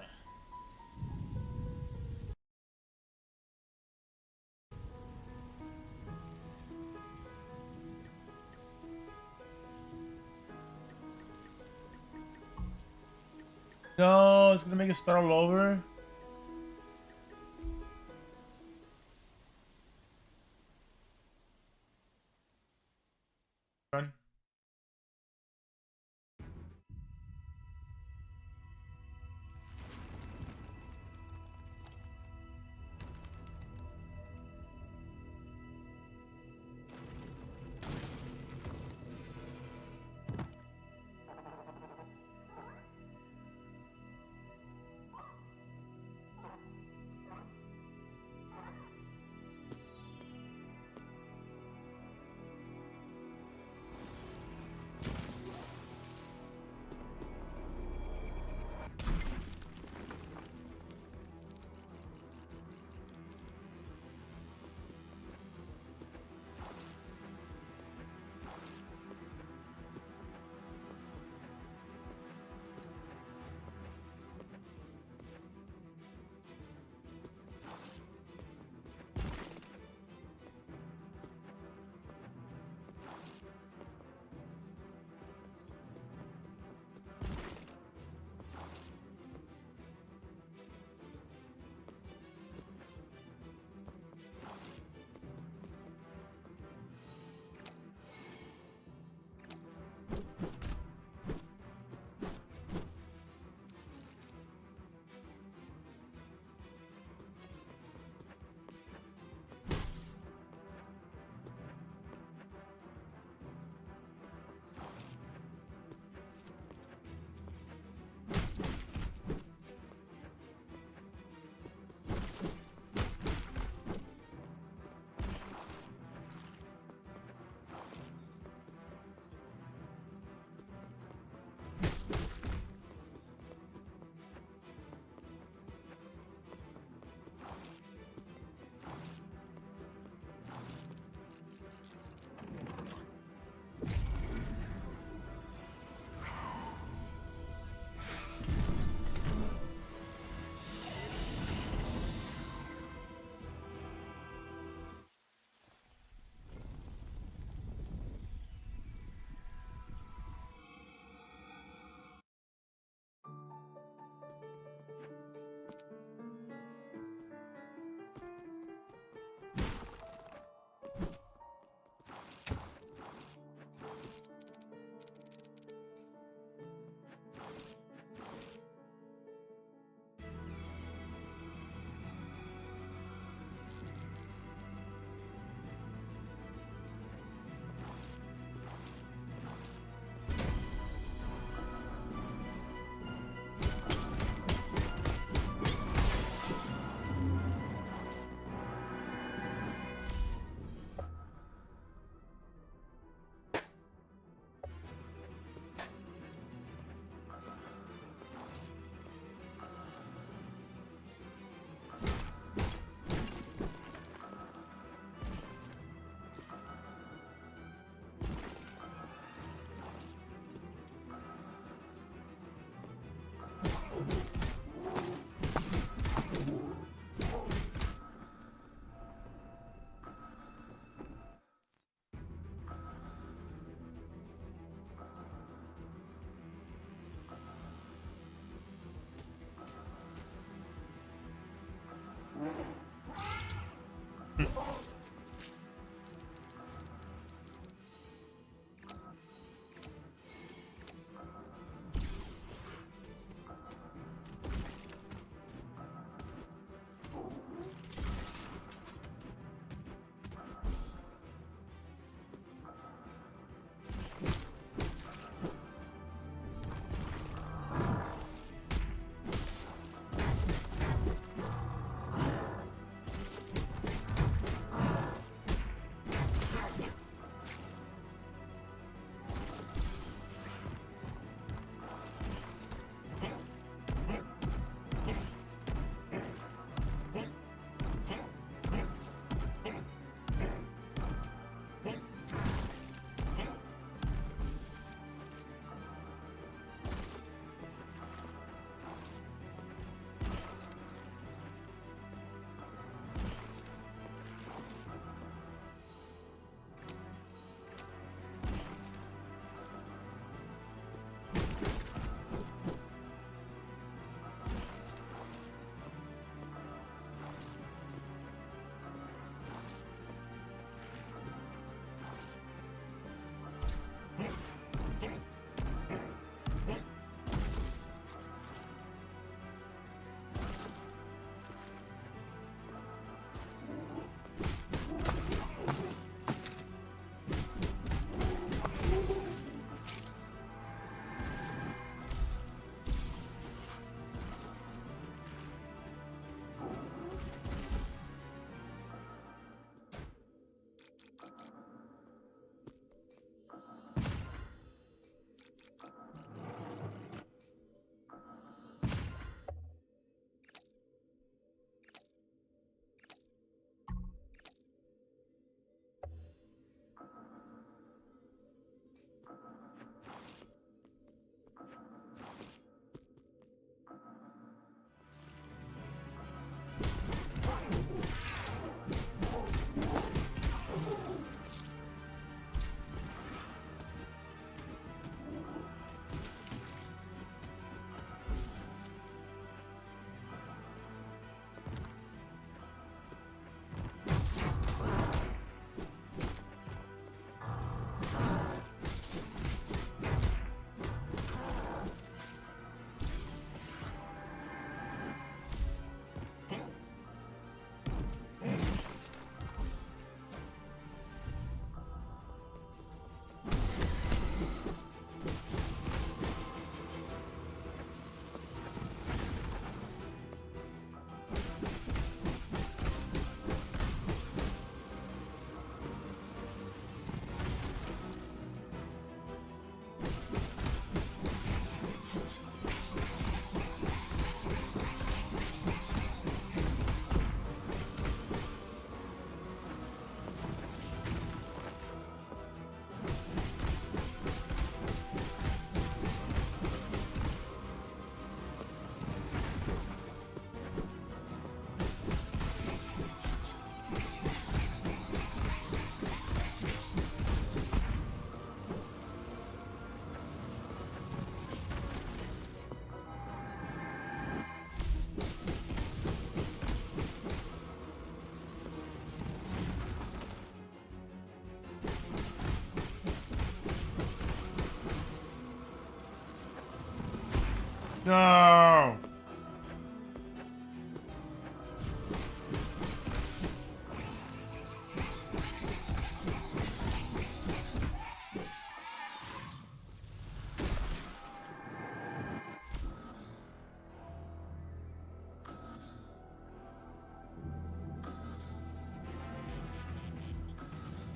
[SPEAKER 1] No, it's gonna make it start all over. Run. No. I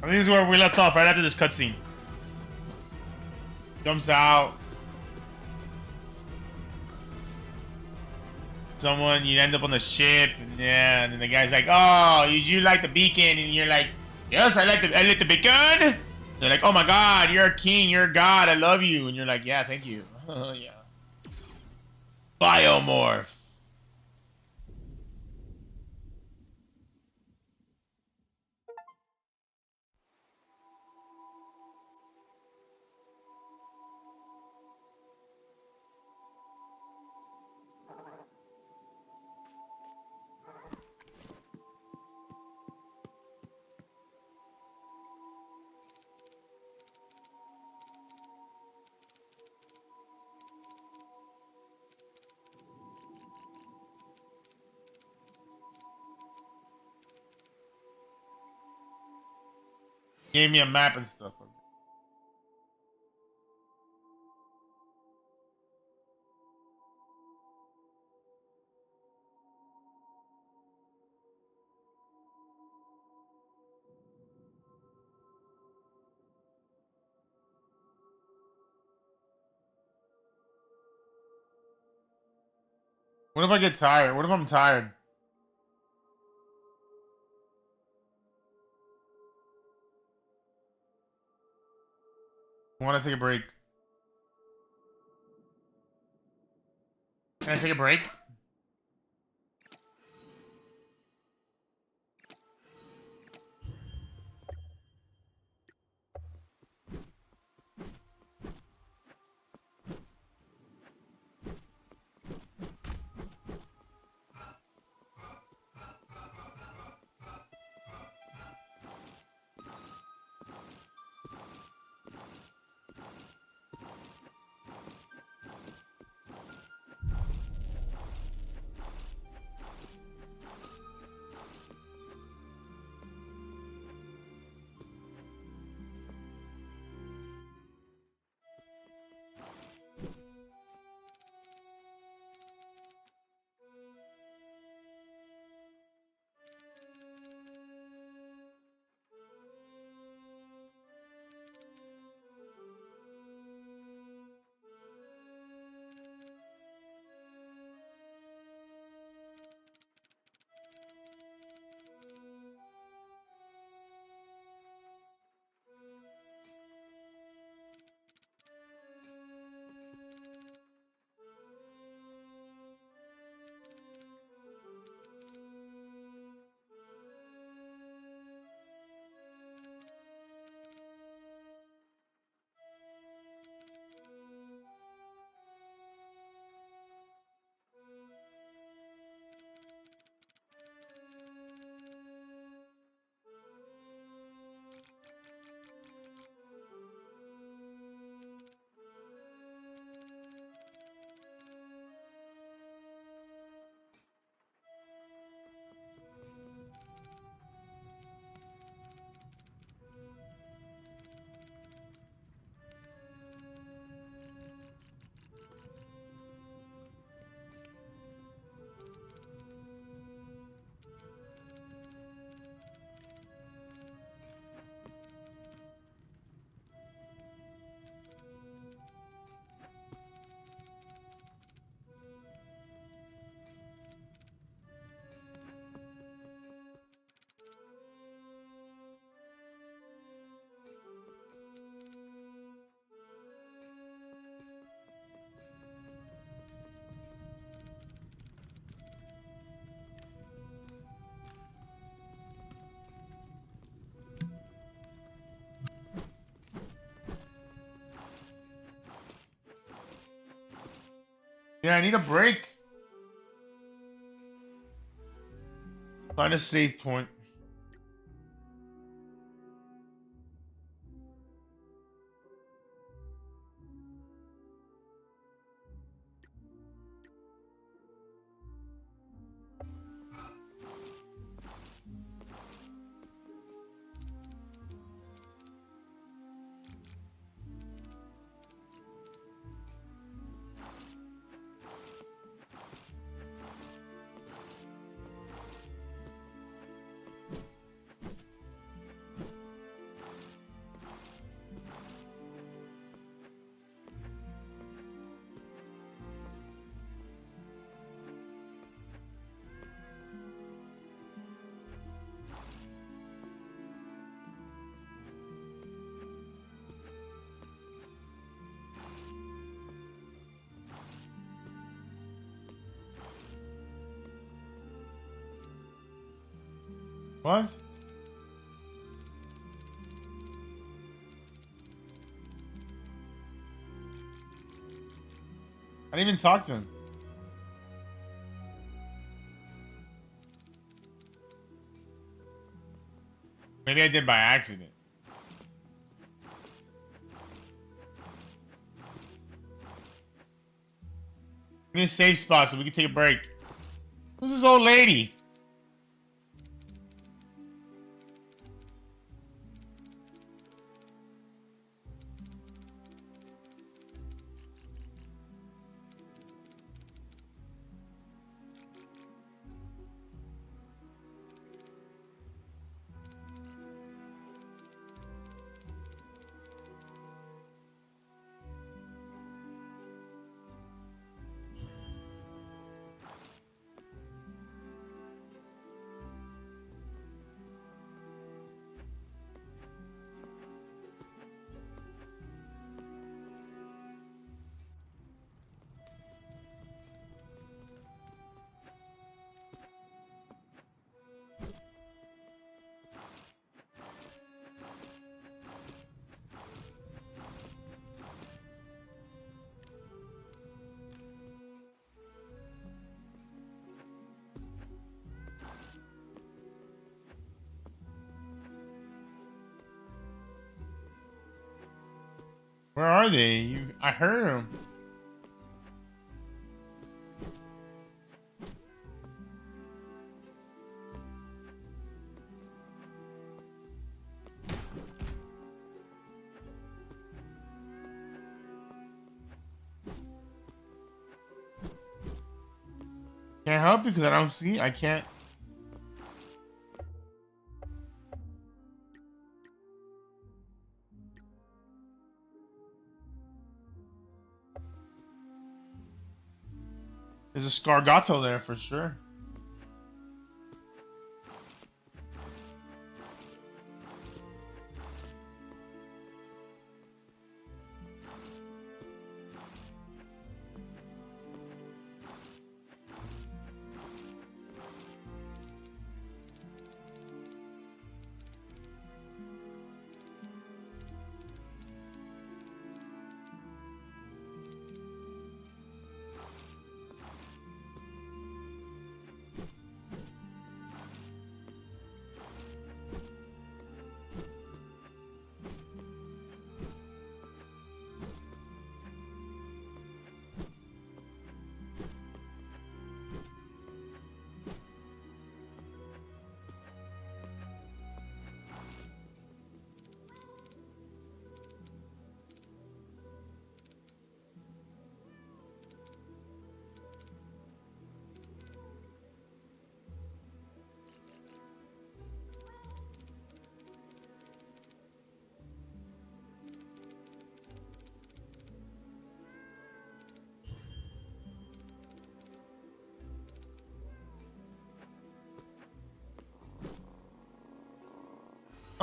[SPEAKER 1] think this is where we left off, right after this cutscene. Jumps out. Someone, you end up on the ship, and yeah, and then the guy's like, "Oh, you like the beacon?" And you're like, "Yes, I lit the beacon." They're like, "Oh my God, you're a king, you're a god, I love you," and you're like, "Yeah, thank you." Yeah. Biomorph. Gave me a map and stuff. What if I get tired? What if I'm tired? I want to take a break. Can I take a break? Yeah, I need a break. Find a save point. What? I didn't even talk to him. Maybe I did by accident. We need a safe spot so we can take a break. Who's this old lady? Where are they? I heard them. Can't help you because I don't see. I can't. There's a Scargato there for sure.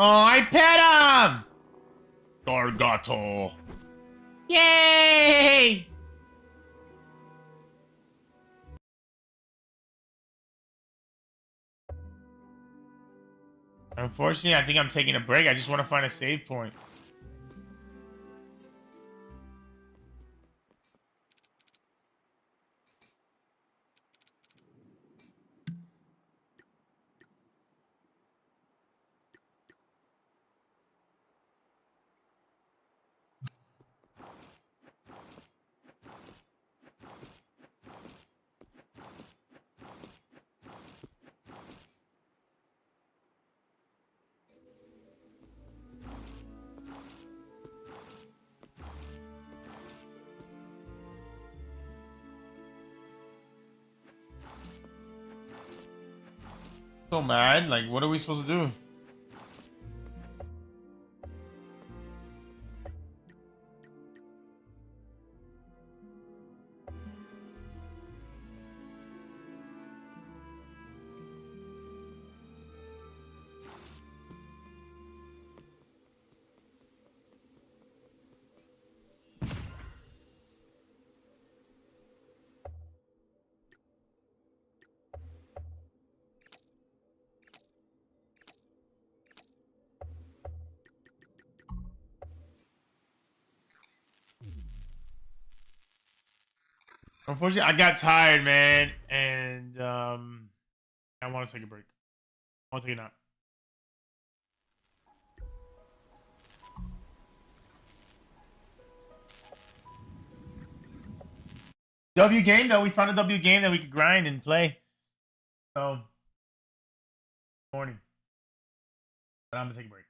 [SPEAKER 1] Oh, I pet him! Gargato. Yay! Unfortunately, I think I'm taking a break. I just want to find a save point. So mad. Like, what are we supposed to do? Unfortunately, I got tired, man, and I want to take a break. I want to take a nap. W game though. We found a W game that we could grind and play. So morning. But I'm gonna take a break.